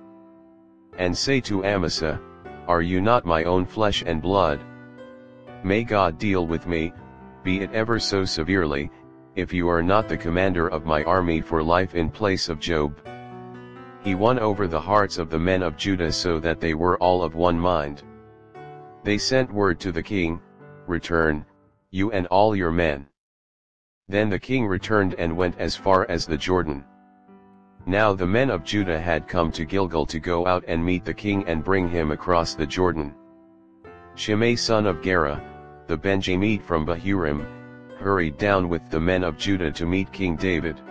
and say to Amasa, Are you not my own flesh and blood? May God deal with me, be it ever so severely, if you are not the commander of my army for life in place of Job. He won over the hearts of the men of Judah so that they were all of one mind. They sent word to the king, Return, you and all your men. Then the king returned and went as far as the Jordan. Now the men of Judah had come to Gilgal to go out and meet the king and bring him across the Jordan. Shimei son of Gera, the Benjamite from Bahurim, hurried down with the men of Judah to meet King David.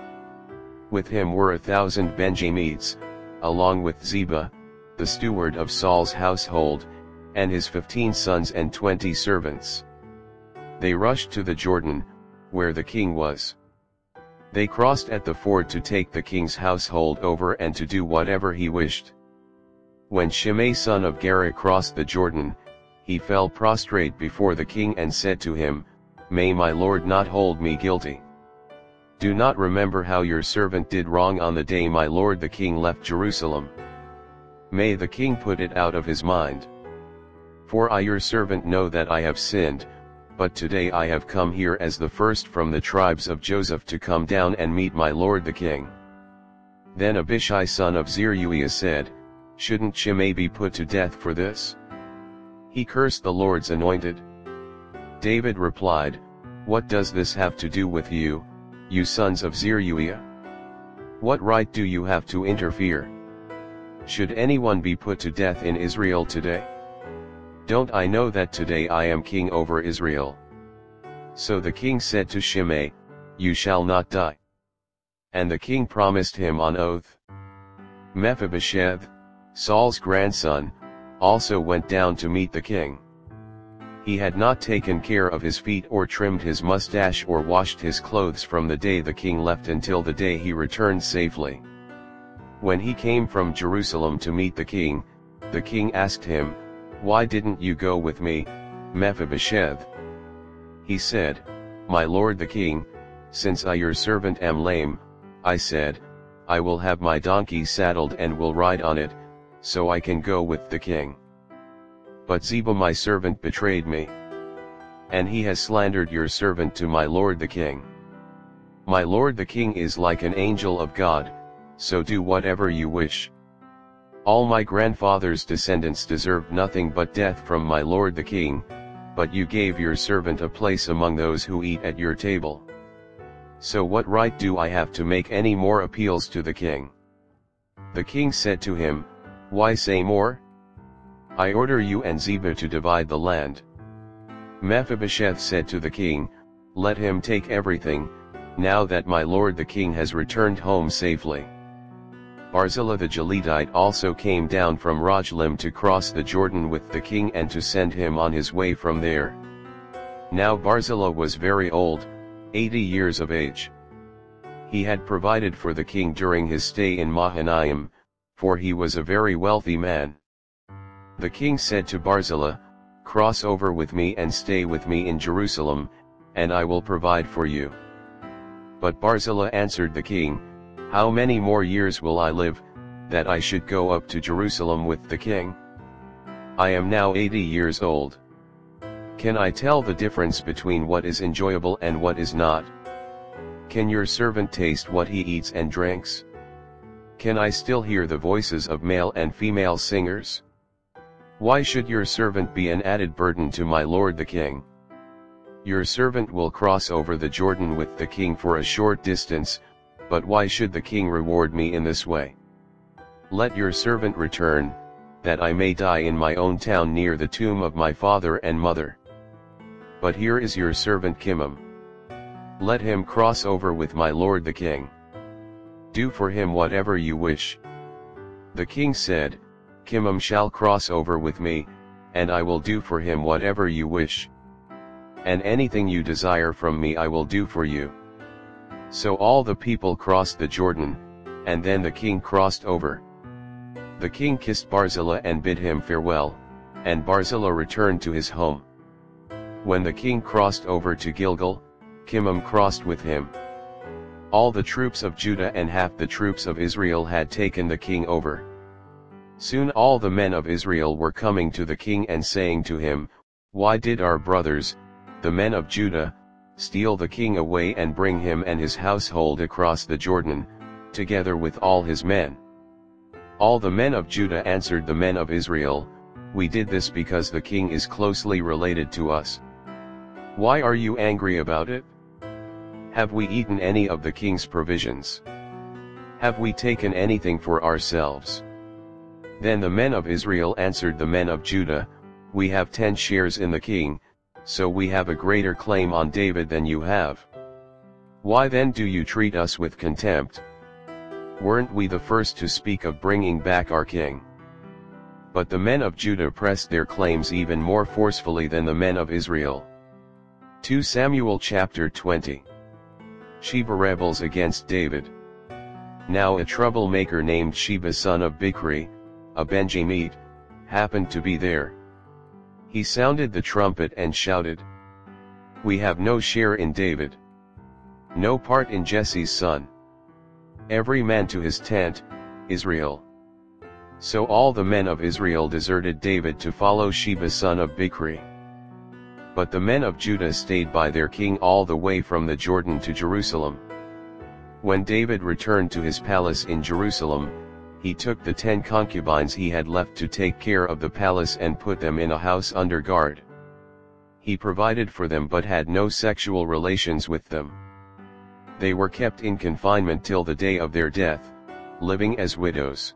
With him were 1,000 Benjamites, along with Ziba, the steward of Saul's household, and his 15 sons and 20 servants. They rushed to the Jordan, where the king was. They crossed at the ford to take the king's household over and to do whatever he wished. When Shimei son of Gera crossed the Jordan, he fell prostrate before the king and said to him, May my lord not hold me guilty. Do not remember how your servant did wrong on the day my lord the king left Jerusalem. May the king put it out of his mind. For I your servant know that I have sinned, but today I have come here as the first from the tribes of Joseph to come down and meet my lord the king. Then Abishai son of Zeruiah said, Shouldn't Shimei be put to death for this? He cursed the Lord's anointed. David replied, What does this have to do with you, you sons of Zeruiah? What right do you have to interfere? Should anyone be put to death in Israel today? Don't I know that today I am king over Israel? So the king said to Shimei, You shall not die. And the king promised him on oath. Mephibosheth, Saul's grandson, also went down to meet the king. He had not taken care of his feet or trimmed his mustache or washed his clothes from the day the king left until the day he returned safely. When he came from Jerusalem to meet the king asked him, Why didn't you go with me, Mephibosheth? He said, My lord the king, since I your servant am lame, I said, I will have my donkey saddled and will ride on it, so I can go with the king. But Ziba my servant betrayed me. And he has slandered your servant to my lord the king. My lord the king is like an angel of God, so do whatever you wish. All my grandfather's descendants deserved nothing but death from my lord the king, but you gave your servant a place among those who eat at your table. So what right do I have to make any more appeals to the king? The king said to him, Why say more? I order you and Ziba to divide the land. Mephibosheth said to the king, Let him take everything, now that my lord the king has returned home safely. Barzillai the Gileadite also came down from Rogelim to cross the Jordan with the king and to send him on his way from there. Now Barzillai was very old, 80 years of age. He had provided for the king during his stay in Mahanaim, for he was a very wealthy man. The king said to Barzillai, Cross over with me and stay with me in Jerusalem, and I will provide for you. But Barzillai answered the king, How many more years will I live, that I should go up to Jerusalem with the king? I am now 80 years old. Can I tell the difference between what is enjoyable and what is not? Can your servant taste what he eats and drinks? Can I still hear the voices of male and female singers? Why should your servant be an added burden to my lord the king? Your servant will cross over the Jordan with the king for a short distance, but why should the king reward me in this way? Let your servant return, that I may die in my own town near the tomb of my father and mother. But here is your servant Kimham. Let him cross over with my lord the king. Do for him whatever you wish. The king said, Kimham shall cross over with me, and I will do for him whatever you wish. And anything you desire from me I will do for you. So all the people crossed the Jordan, and then the king crossed over. The king kissed Barzillai and bid him farewell, and Barzillai returned to his home. When the king crossed over to Gilgal, Kimham crossed with him. All the troops of Judah and half the troops of Israel had taken the king over. Soon all the men of Israel were coming to the king and saying to him, "Why did our brothers, the men of Judah, steal the king away and bring him and his household across the Jordan, together with all his men?" All the men of Judah answered the men of Israel, "We did this because the king is closely related to us. Why are you angry about it? Have we eaten any of the king's provisions? Have we taken anything for ourselves?" Then the men of Israel answered the men of Judah, "We have 10 shares in the king, so we have a greater claim on David than you have. Why then do you treat us with contempt? Weren't we the first to speak of bringing back our king?" But the men of Judah pressed their claims even more forcefully than the men of Israel. 2 Samuel chapter 20. Sheba rebels against David. Now a troublemaker named Sheba son of Bichri, a Benjamite, happened to be there. He sounded the trumpet and shouted, "We have no share in David, no part in Jesse's son. Every man to his tent, Israel." So all the men of Israel deserted David to follow Sheba son of Bichri. But the men of Judah stayed by their king all the way from the Jordan to Jerusalem. When David returned to his palace in Jerusalem, he took the 10 concubines he had left to take care of the palace and put them in a house under guard. He provided for them but had no sexual relations with them. They were kept in confinement till the day of their death, living as widows.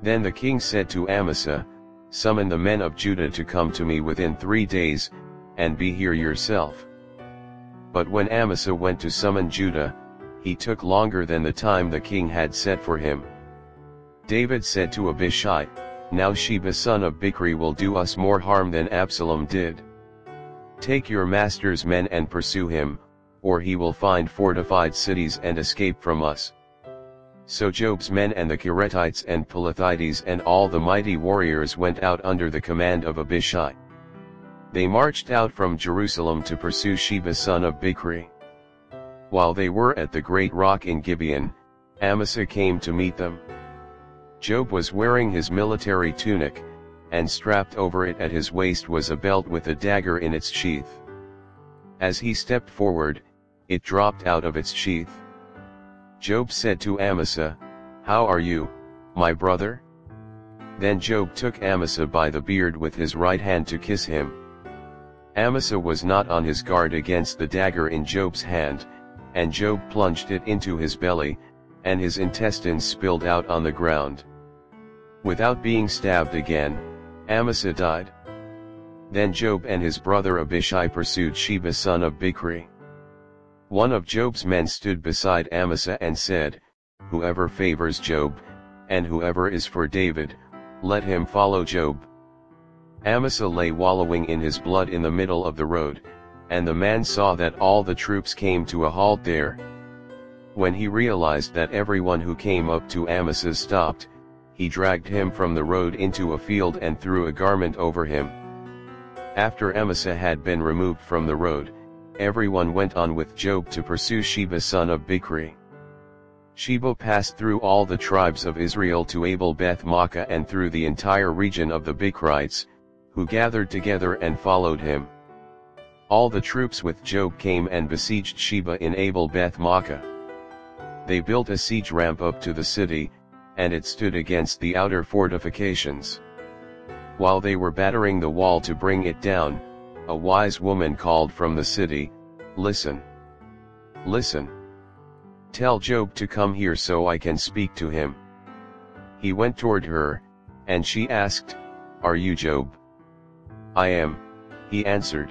Then the king said to Amasa, "Summon the men of Judah to come to me within 3 days, and be here yourself." But when Amasa went to summon Judah, he took longer than the time the king had set for him. David said to Abishai, "Now Sheba son of Bichri will do us more harm than Absalom did. Take your master's men and pursue him, or he will find fortified cities and escape from us." So Job's men and the Kerethites and Pelethites and all the mighty warriors went out under the command of Abishai. They marched out from Jerusalem to pursue Sheba son of Bichri. While they were at the great rock in Gibeon, Amasa came to meet them. Job was wearing his military tunic, and strapped over it at his waist was a belt with a dagger in its sheath. As he stepped forward, it dropped out of its sheath. Job said to Amasa, "How are you, my brother?" Then Job took Amasa by the beard with his right hand to kiss him. Amasa was not on his guard against the dagger in Job's hand, and Job plunged it into his belly, and his intestines spilled out on the ground. Without being stabbed again, Amasa died. Then Job and his brother Abishai pursued Sheba son of Bichri. One of Job's men stood beside Amasa and said, "Whoever favors Job, and whoever is for David, let him follow Job." Amasa lay wallowing in his blood in the middle of the road, and the man saw that all the troops came to a halt there. When he realized that everyone who came up to Amasa stopped, he dragged him from the road into a field and threw a garment over him. After Amasa had been removed from the road, everyone went on with Job to pursue Sheba son of Bichri. Sheba passed through all the tribes of Israel to Abel Beth Maachah and through the entire region of the Bichrites, who gathered together and followed him. All the troops with Job came and besieged Sheba in Abel Beth Maachah. They built a siege ramp up to the city, and it stood against the outer fortifications. While they were battering the wall to bring it down, a wise woman called from the city, "Listen! Listen! Tell Job to come here so I can speak to him." He went toward her, and she asked, "Are you Job?" "I am," he answered.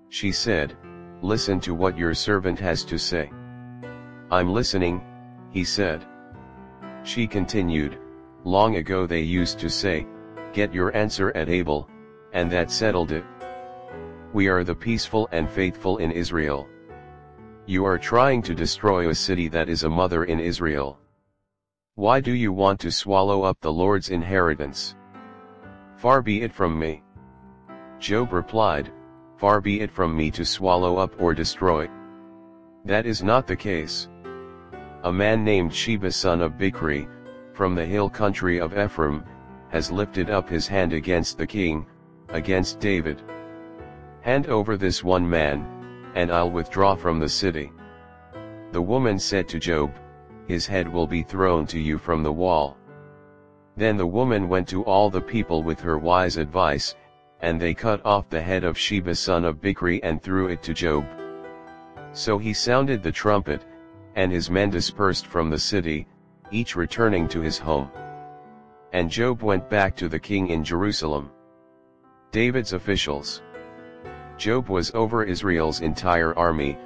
She said, "Listen to what your servant has to say." "I'm listening," he said. She continued, "Long ago they used to say, 'Get your answer at Abel,' and that settled it. We are the peaceful and faithful in Israel. You are trying to destroy a city that is a mother in Israel. Why do you want to swallow up the Lord's inheritance? Far be it from me." Job replied, "Far be it from me to swallow up or destroy. That is not the case. A man named Sheba son of Bichri, from the hill country of Ephraim, has lifted up his hand against the king, against David. Hand over this one man, and I'll withdraw from the city." The woman said to Job, "His head will be thrown to you from the wall." Then the woman went to all the people with her wise advice, and they cut off the head of Sheba son of Bichri and threw it to Job. So he sounded the trumpet, and his men dispersed from the city, each returning to his home. And Job went back to the king in Jerusalem. David's officials. Job was over Israel's entire army,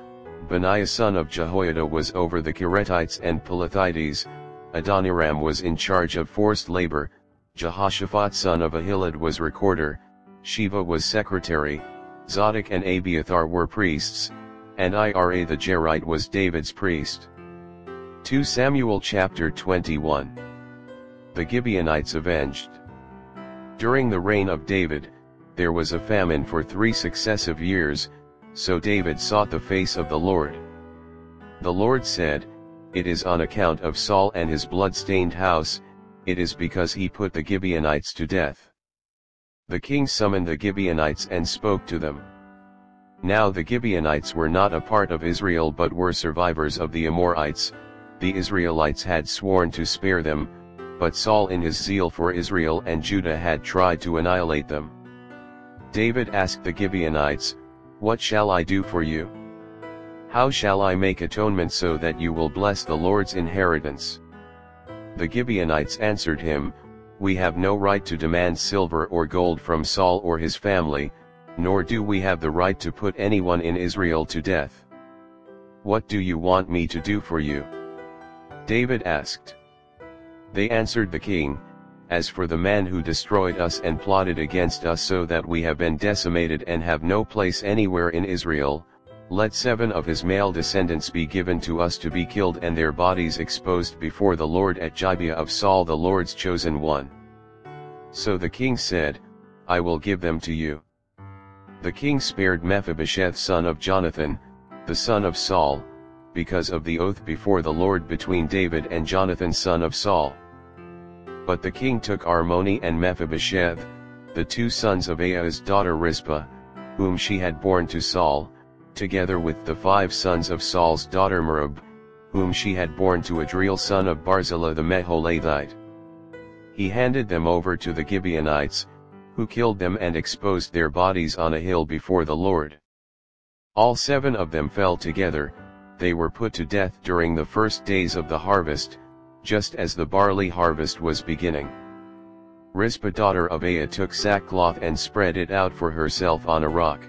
Benaiah son of Jehoiada was over the Kerethites and Pelethites, Adoniram was in charge of forced labor, Jehoshaphat son of Ahilud was recorder, Sheva was secretary, Zadok and Abiathar were priests, and Ira the Jerite was David's priest. 2 Samuel chapter 21. The Gibeonites avenged. During the reign of David, there was a famine for 3 successive years, so David sought the face of the Lord. The Lord said, "It is on account of Saul and his blood-stained house, it is because he put the Gibeonites to death." The king summoned the Gibeonites and spoke to them. Now the Gibeonites were not a part of Israel but were survivors of the Amorites. The Israelites had sworn to spare them, but Saul in his zeal for Israel and Judah had tried to annihilate them. David asked the Gibeonites, "What shall I do for you? How shall I make atonement so that you will bless the Lord's inheritance?" The Gibeonites answered him, "We have no right to demand silver or gold from Saul or his family, nor do we have the right to put anyone in Israel to death. What do you want me to do for you?" David asked. They answered the king, "As for the man who destroyed us and plotted against us so that we have been decimated and have no place anywhere in Israel, let 7 of his male descendants be given to us to be killed and their bodies exposed before the Lord at Gibeah of Saul the Lord's chosen one." So the king said, "I will give them to you." The king spared Mephibosheth son of Jonathan, the son of Saul, because of the oath before the Lord between David and Jonathan son of Saul. But the king took Armoni and Mephibosheth, the 2 sons of Aiah's daughter Rizpah, whom she had borne to Saul, together with the 5 sons of Saul's daughter Merab, whom she had borne to Adriel son of Barzillai the Meholathite. He handed them over to the Gibeonites, who killed them and exposed their bodies on a hill before the Lord. All 7 of them fell together, they were put to death during the first days of the harvest, just as the barley harvest was beginning. Rizpah daughter of Aiah took sackcloth and spread it out for herself on a rock.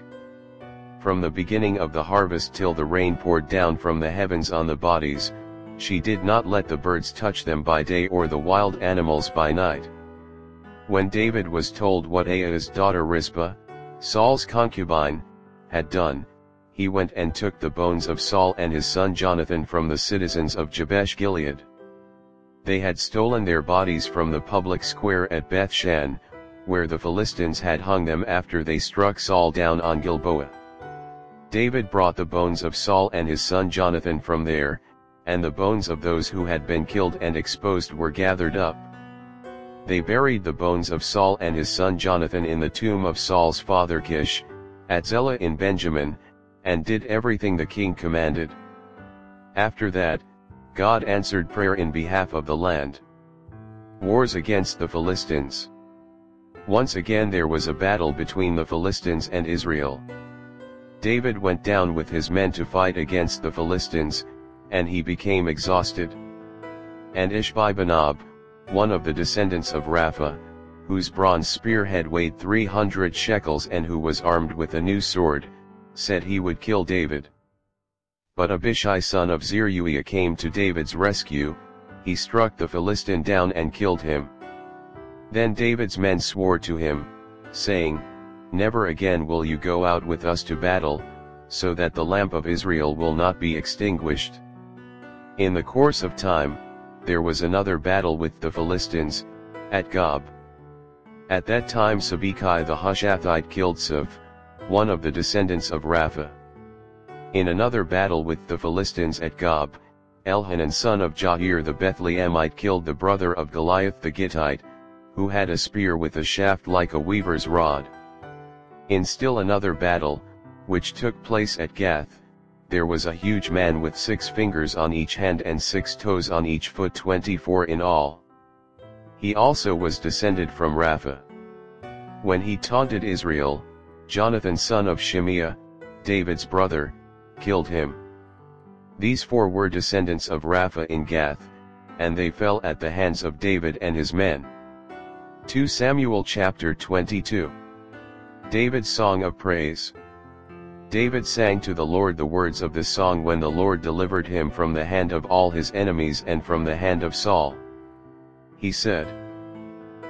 From the beginning of the harvest till the rain poured down from the heavens on the bodies, she did not let the birds touch them by day or the wild animals by night. When David was told what Aiah's daughter Rizpah, Saul's concubine, had done, he went and took the bones of Saul and his son Jonathan from the citizens of Jabesh Gilead. They had stolen their bodies from the public square at Bethshan, where the Philistines had hung them after they struck Saul down on Gilboa. David brought the bones of Saul and his son Jonathan from there, and the bones of those who had been killed and exposed were gathered up. They buried the bones of Saul and his son Jonathan in the tomb of Saul's father Kish, at Zelah in Benjamin, and did everything the king commanded. After that, God answered prayer in behalf of the land. Wars against the Philistines. Once again there was a battle between the Philistines and Israel. David went down with his men to fight against the Philistines, and he became exhausted. And Ishbi-Benob, one of the descendants of Rapha, whose bronze spearhead weighed 300 shekels and who was armed with a new sword, said he would kill David. But Abishai son of Zeruiah came to David's rescue, he struck the Philistine down and killed him. Then David's men swore to him, saying, "Never again will you go out with us to battle, so that the lamp of Israel will not be extinguished." In the course of time, there was another battle with the Philistines, at Gob. At that time Sibbecai the Hushathite killed Siph, one of the descendants of Rapha. In another battle with the Philistines at Gob, Elhanan son of Jair the Bethlehemite killed the brother of Goliath the Gittite, who had a spear with a shaft like a weaver's rod. In still another battle, which took place at Gath, there was a huge man with 6 fingers on each hand and 6 toes on each foot, 24 in all. He also was descended from Rapha. When he taunted Israel, Jonathan son of Shimeah, David's brother, killed him. These 4 were descendants of Rapha in Gath, and they fell at the hands of David and his men. 2 Samuel chapter 22. David's Song of Praise. David sang to the Lord the words of this song when the Lord delivered him from the hand of all his enemies and from the hand of Saul. He said,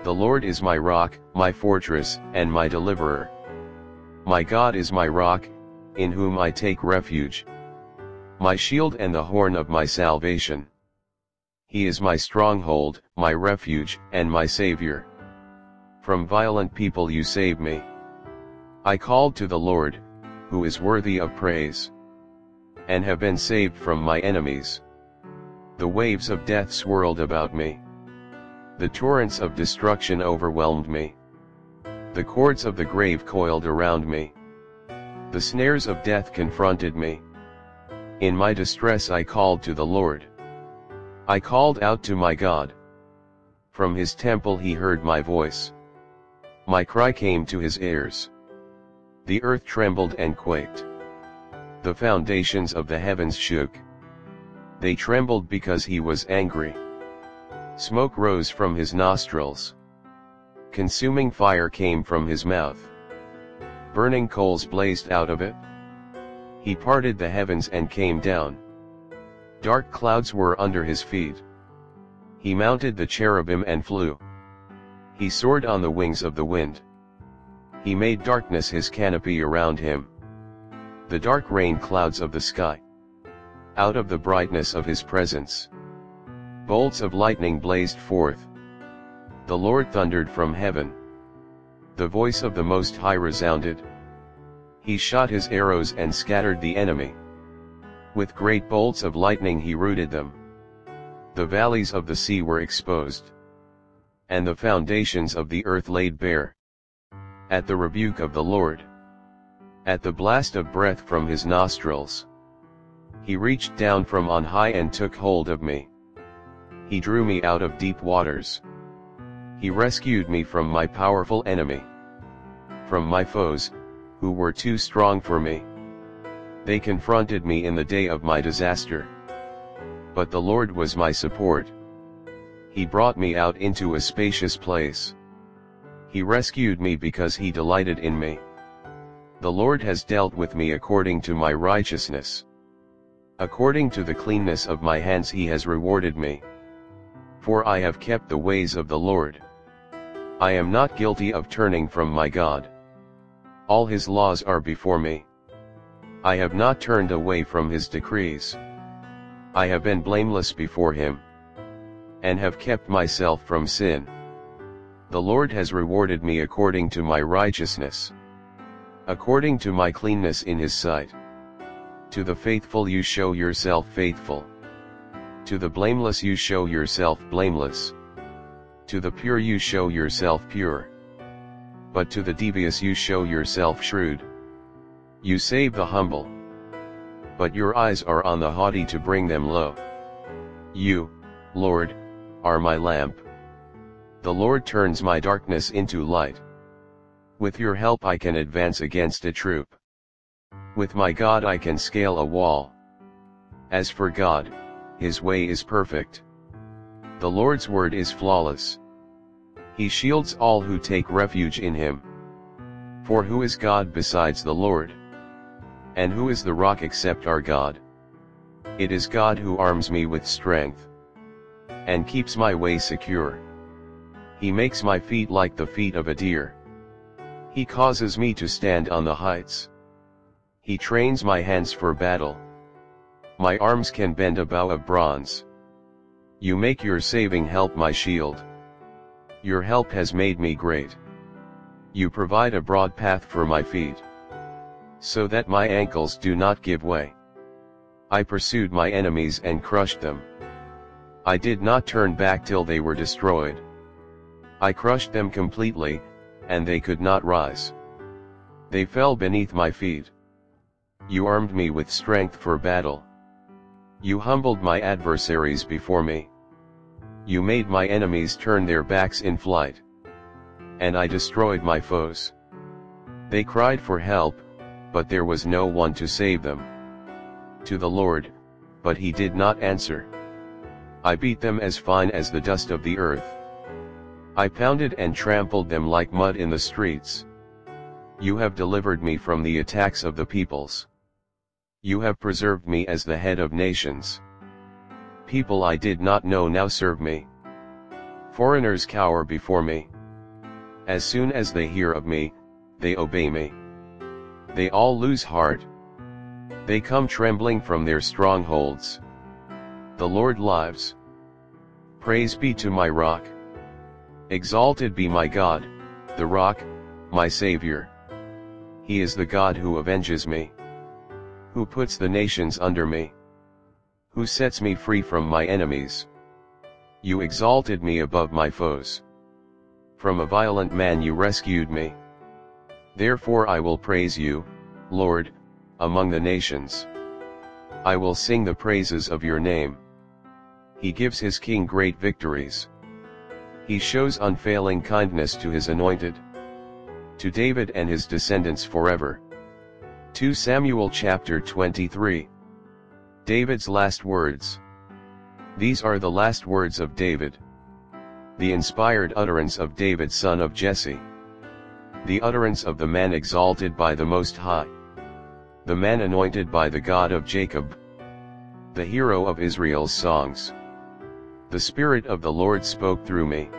"The Lord is my rock, my fortress, and my deliverer. My God is my rock, in whom I take refuge. My shield and the horn of my salvation. He is my stronghold, my refuge, and my Savior. From violent people you save me. I called to the Lord, who is worthy of praise, and have been saved from my enemies. The waves of death swirled about me. The torrents of destruction overwhelmed me. The cords of the grave coiled around me. The snares of death confronted me. In my distress I called to the Lord. I called out to my God. From his temple he heard my voice. My cry came to his ears. The earth trembled and quaked. The foundations of the heavens shook. They trembled because he was angry. Smoke rose from his nostrils. Consuming fire came from his mouth. Burning coals blazed out of it. He parted the heavens and came down. Dark clouds were under his feet. He mounted the cherubim and flew. He soared on the wings of the wind. He made darkness his canopy around him. The dark rain clouds of the sky. Out of the brightness of his presence, bolts of lightning blazed forth. The Lord thundered from heaven. The voice of the Most High resounded. He shot his arrows and scattered the enemy. With great bolts of lightning he rooted them. The valleys of the sea were exposed, and the foundations of the earth laid bare. At the rebuke of the Lord, at the blast of breath from his nostrils, he reached down from on high and took hold of me. He drew me out of deep waters. He rescued me from my powerful enemy, from my foes, who were too strong for me. They confronted me in the day of my disaster. But the Lord was my support. He brought me out into a spacious place. He rescued me because he delighted in me. The Lord has dealt with me according to my righteousness. According to the cleanness of my hands he has rewarded me. For I have kept the ways of the Lord. I am not guilty of turning from my God. All his laws are before me. I have not turned away from his decrees. I have been blameless before him, and have kept myself from sin. The Lord has rewarded me according to my righteousness, according to my cleanness in his sight. To the faithful you show yourself faithful. To the blameless you show yourself blameless. To the pure you show yourself pure. But to the devious you show yourself shrewd. You save the humble, but your eyes are on the haughty to bring them low. You, Lord, are my lamp. The Lord turns my darkness into light. With your help I can advance against a troop. With my God I can scale a wall. As for God, his way is perfect. The Lord's word is flawless. He shields all who take refuge in him. For who is God besides the Lord? And who is the rock except our God? It is God who arms me with strength, and keeps my way secure. He makes my feet like the feet of a deer. He causes me to stand on the heights. He trains my hands for battle. My arms can bend a bow of bronze. You make your saving help my shield. Your help has made me great. You provide a broad path for my feet, so that my ankles do not give way. I pursued my enemies and crushed them. I did not turn back till they were destroyed. I crushed them completely, and they could not rise. They fell beneath my feet. You armed me with strength for battle. You humbled my adversaries before me. You made my enemies turn their backs in flight. And I destroyed my foes. They cried for help, but there was no one to save them. To the Lord, but he did not answer. I beat them as fine as the dust of the earth. I pounded and trampled them like mud in the streets. You have delivered me from the attacks of the peoples. You have preserved me as the head of nations. People I did not know now serve me. Foreigners cower before me. As soon as they hear of me, they obey me. They all lose heart. They come trembling from their strongholds. The Lord lives. Praise be to my rock. Exalted be my God, the rock, my Savior. He is the God who avenges me. Who puts the nations under me. Who sets me free from my enemies. You exalted me above my foes. From a violent man you rescued me. Therefore I will praise you, Lord, among the nations. I will sing the praises of your name. He gives his king great victories. He shows unfailing kindness to his anointed. To David and his descendants forever. 2 Samuel chapter 23. David's last words. These are the last words of David. The inspired utterance of David son of Jesse. The utterance of the man exalted by the Most High. The man anointed by the God of Jacob. The hero of Israel's songs. The Spirit of the Lord spoke through me.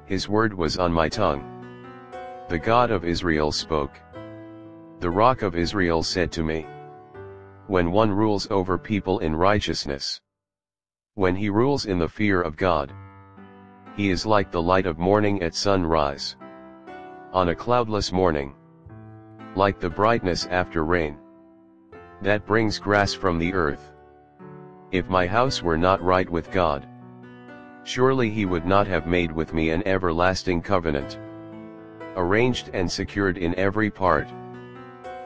His word was on my tongue. The God of Israel spoke. The Rock of Israel said to me. When one rules over people in righteousness. When he rules in the fear of God. He is like the light of morning at sunrise. On a cloudless morning. Like the brightness after rain. That brings grass from the earth. If my house were not right with God. Surely he would not have made with me an everlasting covenant. Arranged and secured in every part.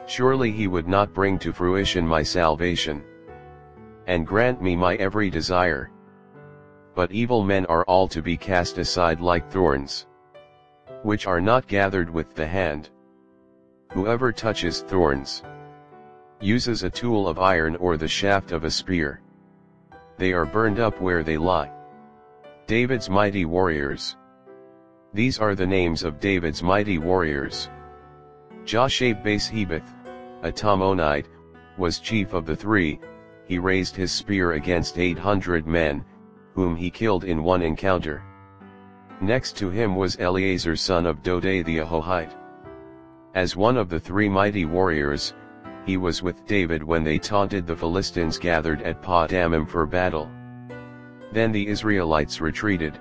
Surely he would not bring to fruition my salvation. And grant me my every desire. But evil men are all to be cast aside like thorns. Which are not gathered with the hand. Whoever touches thorns. Uses a tool of iron or the shaft of a spear. They are burned up where they lie. David's mighty warriors. These are the names of David's mighty warriors. Josheb-Basshebeth, a Tamonite, was chief of the three. He raised his spear against 800 men, whom he killed in one encounter. Next to him was Eleazar son of Dodai the Ahohite. As one of the three mighty warriors, he was with David when they taunted the Philistines gathered at Pot-Ammim for battle. Then the Israelites retreated,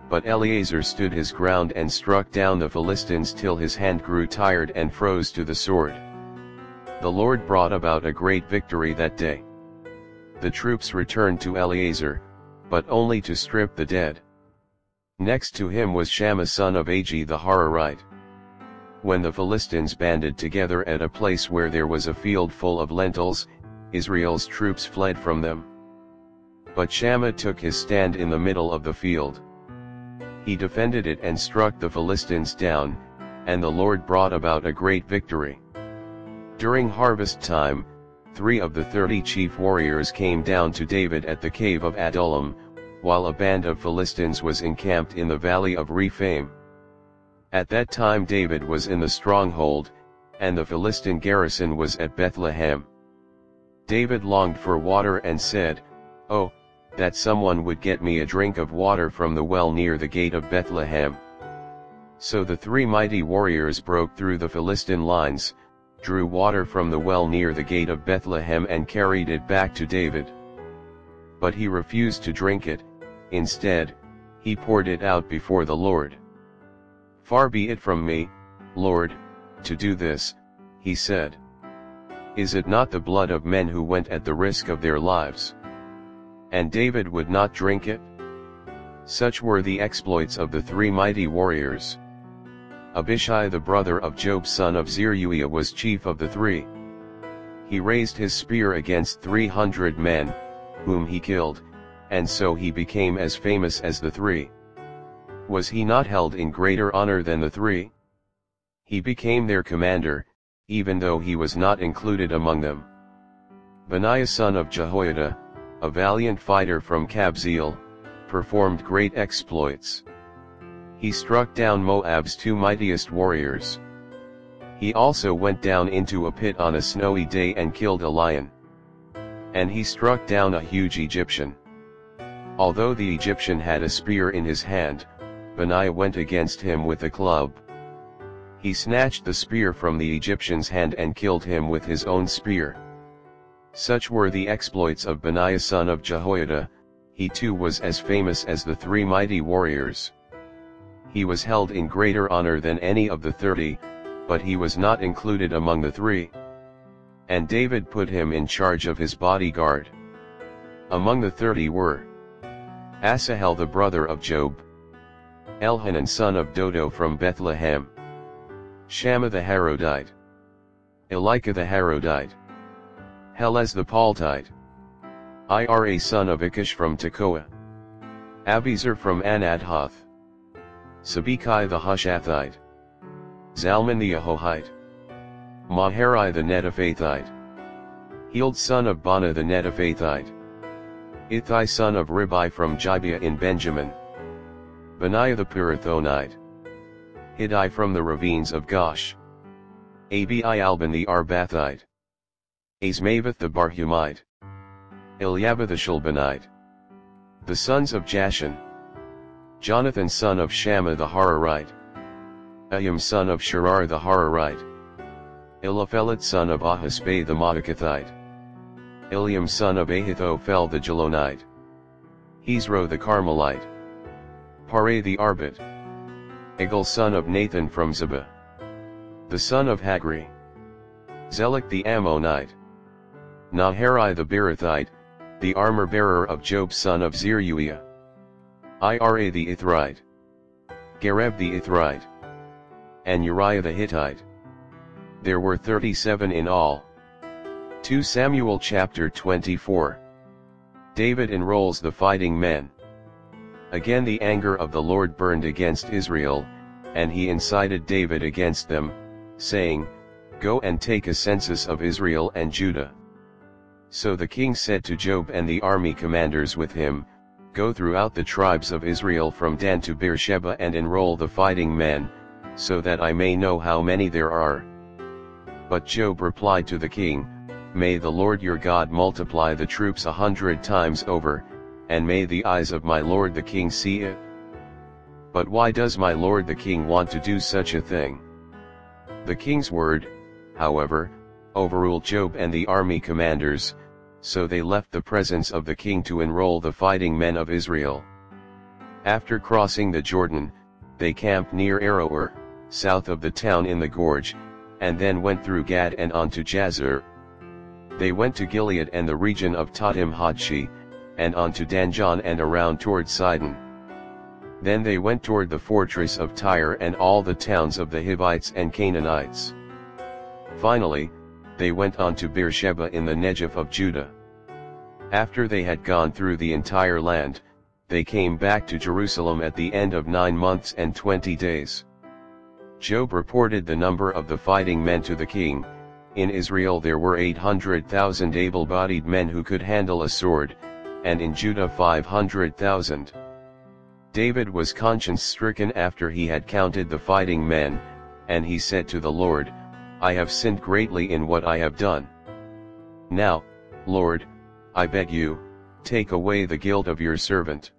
but Eleazar stood his ground and struck down the Philistines till his hand grew tired and froze to the sword. The Lord brought about a great victory that day. The troops returned to Eleazar, but only to strip the dead. Next to him was Shammah son of Agi the Hararite. When the Philistines banded together at a place where there was a field full of lentils, Israel's troops fled from them. But Shammah took his stand in the middle of the field. He defended it and struck the Philistines down, and the Lord brought about a great victory. During harvest time, 3 of the 30 chief warriors came down to David at the cave of Adullam, while a band of Philistines was encamped in the valley of Rephaim. At that time David was in the stronghold, and the Philistine garrison was at Bethlehem. David longed for water and said, "Oh, that someone would get me a drink of water from the well near the gate of Bethlehem." So the 3 mighty warriors broke through the Philistine lines, drew water from the well near the gate of Bethlehem and carried it back to David. But he refused to drink it. Instead, he poured it out before the Lord. "Far be it from me, Lord, to do this," he said. Is it not the blood of men who went at the risk of their lives? And David would not drink it? Such were the exploits of the three mighty warriors. Abishai the brother of Job son of Zeruiah was chief of the three. He raised his spear against 300 men, whom he killed, and so he became as famous as the three. Was he not held in greater honor than the three? He became their commander, even though he was not included among them. Benaiah son of Jehoiada, a valiant fighter from Kabzeel, performed great exploits. He struck down Moab's two mightiest warriors. He also went down into a pit on a snowy day and killed a lion. And he struck down a huge Egyptian. Although the Egyptian had a spear in his hand, Benaiah went against him with a club. He snatched the spear from the Egyptian's hand and killed him with his own spear. Such were the exploits of Benaiah son of Jehoiada. He too was as famous as the three mighty warriors. He was held in greater honor than any of the 30, but he was not included among the three. And David put him in charge of his bodyguard. Among the 30 were Asahel the brother of Job, Elhanan son of Dodo from Bethlehem, Shammah the Harodite, Elika the Harodite, Helez the Paltite, Ira son of Ikish from Tekoa, Abiezer from Anathoth, Sibbecai the Hushathite, Zalman the Ahohite, Maharai the Netophathite, Heald son of Bana the Netophathite, Ittai son of Ribai from Gibeah in Benjamin, Benaiah the Pirathonite, Hiddai from the ravines of Gosh, Abi-Alban the Arbathite, Azmaveth the Barhumite, Eliabah the Shulbanite. The sons of Jashan: Jonathan son of Shammah the Hararite, Ahim son of Sharar the Hararite, Eliphelet son of Ahasbai the Maakathite, Eliam son of Ahithophel the Jalonite, Hezro the Carmelite, Pare the Arbit, Egal son of Nathan from Zebah, the son of Hagri, Zelek the Ammonite, Naharai the Beerothite, the armor-bearer of Job son of Zeruiah, Ira the Ithrite, Gareb the Ithrite, and Uriah the Hittite. There were 37 in all. 2 Samuel chapter 24. David enrolls the fighting men. Again the anger of the Lord burned against Israel, and he incited David against them, saying, "Go and take a census of Israel and Judah." So the king said to Job and the army commanders with him, "Go throughout the tribes of Israel from Dan to Beersheba and enroll the fighting men, so that I may know how many there are." But Job replied to the king, "May the Lord your God multiply the troops 100 times over, and may the eyes of my lord the king see it. But why does my lord the king want to do such a thing?" The king's word, however, overruled Job and the army commanders, so they left the presence of the king to enroll the fighting men of Israel. After crossing the Jordan, they camped near Aroer, south of the town in the gorge, and then went through Gad and on to Jazer. They went to Gilead and the region of Tahtim Hodshi, and on to Danjon and around toward Sidon. Then they went toward the fortress of Tyre and all the towns of the Hivites and Canaanites. Finally, they went on to Beersheba in the Negev of Judah. After they had gone through the entire land, they came back to Jerusalem at the end of 9 months and 20 days. Job reported the number of the fighting men to the king. In Israel there were 800,000 able-bodied men who could handle a sword, and in Judah 500,000. David was conscience-stricken after he had counted the fighting men, and he said to the Lord, "I have sinned greatly in what I have done. Now, Lord, I beg you, take away the guilt of your servant.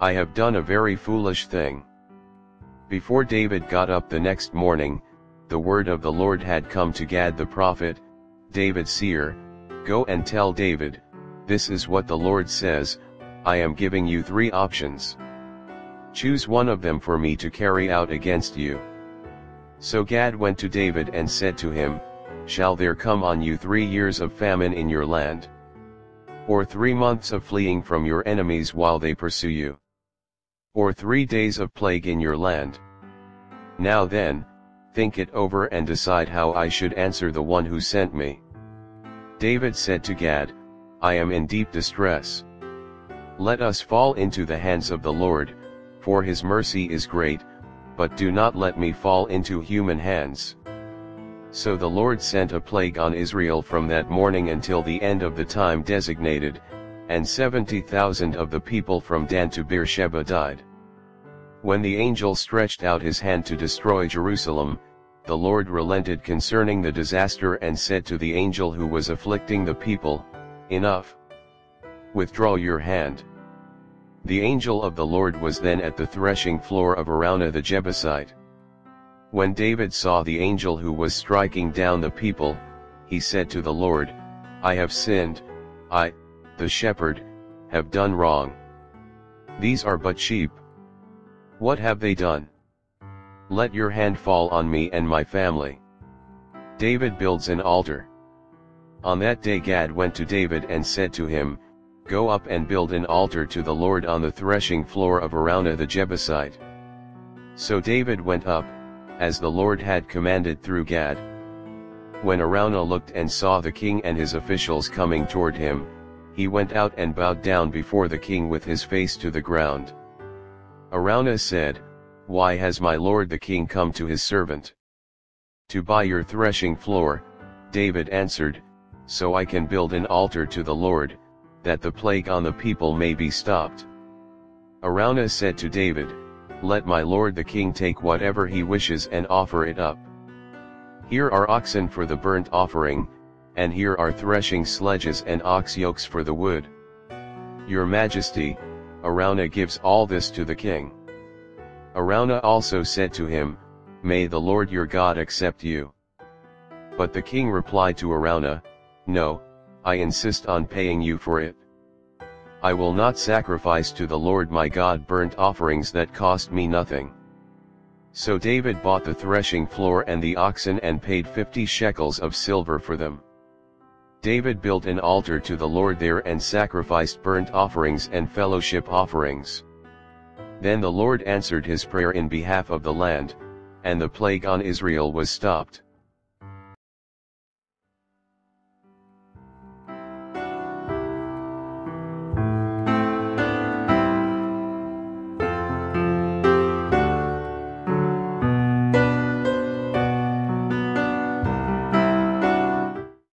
I have done a very foolish thing." Before David got up the next morning, the word of the Lord had come to Gad the prophet, David's seer, "Go and tell David, this is what the Lord says, I am giving you 3 options. Choose one of them for me to carry out against you." So Gad went to David and said to him, shall there come on you 3 years of famine in your land? Or 3 months of fleeing from your enemies while they pursue you? Or 3 days of plague in your land? Now then, think it over and decide how I should answer the one who sent me." David said to Gad, "I am in deep distress. Let us fall into the hands of the Lord, for his mercy is great, but do not let me fall into human hands." So the Lord sent a plague on Israel from that morning until the end of the time designated, and 70,000 of the people from Dan to Beersheba died. When the angel stretched out his hand to destroy Jerusalem, the Lord relented concerning the disaster and said to the angel who was afflicting the people, "Enough. Withdraw your hand." The angel of the Lord was then at the threshing floor of Araunah the Jebusite. When David saw the angel who was striking down the people, he said to the Lord, "I have sinned, I, the shepherd, have done wrong. These are but sheep. What have they done? Let your hand fall on me and my family." David builds an altar. On that day Gad went to David and said to him, "Go up and build an altar to the Lord on the threshing floor of Araunah the Jebusite." So David went up, as the Lord had commanded through Gad. When Araunah looked and saw the king and his officials coming toward him, he went out and bowed down before the king with his face to the ground. Araunah said, "Why has my lord the king come to his servant?" "To buy your threshing floor," David answered, "so I can build an altar to the Lord, that the plague on the people may be stopped." Araunah said to David, "Let my lord the king take whatever he wishes and offer it up. Here are oxen for the burnt offering, and here are threshing sledges and ox yokes for the wood. Your Majesty, Araunah gives all this to the king." Araunah also said to him, "May the Lord your God accept you." But the king replied to Araunah, "No, I insist on paying you for it. I will not sacrifice to the Lord my God burnt offerings that cost me nothing." So David bought the threshing floor and the oxen and paid 50 shekels of silver for them. David built an altar to the Lord there and sacrificed burnt offerings and fellowship offerings. Then the Lord answered his prayer in behalf of the land, and the plague on Israel was stopped.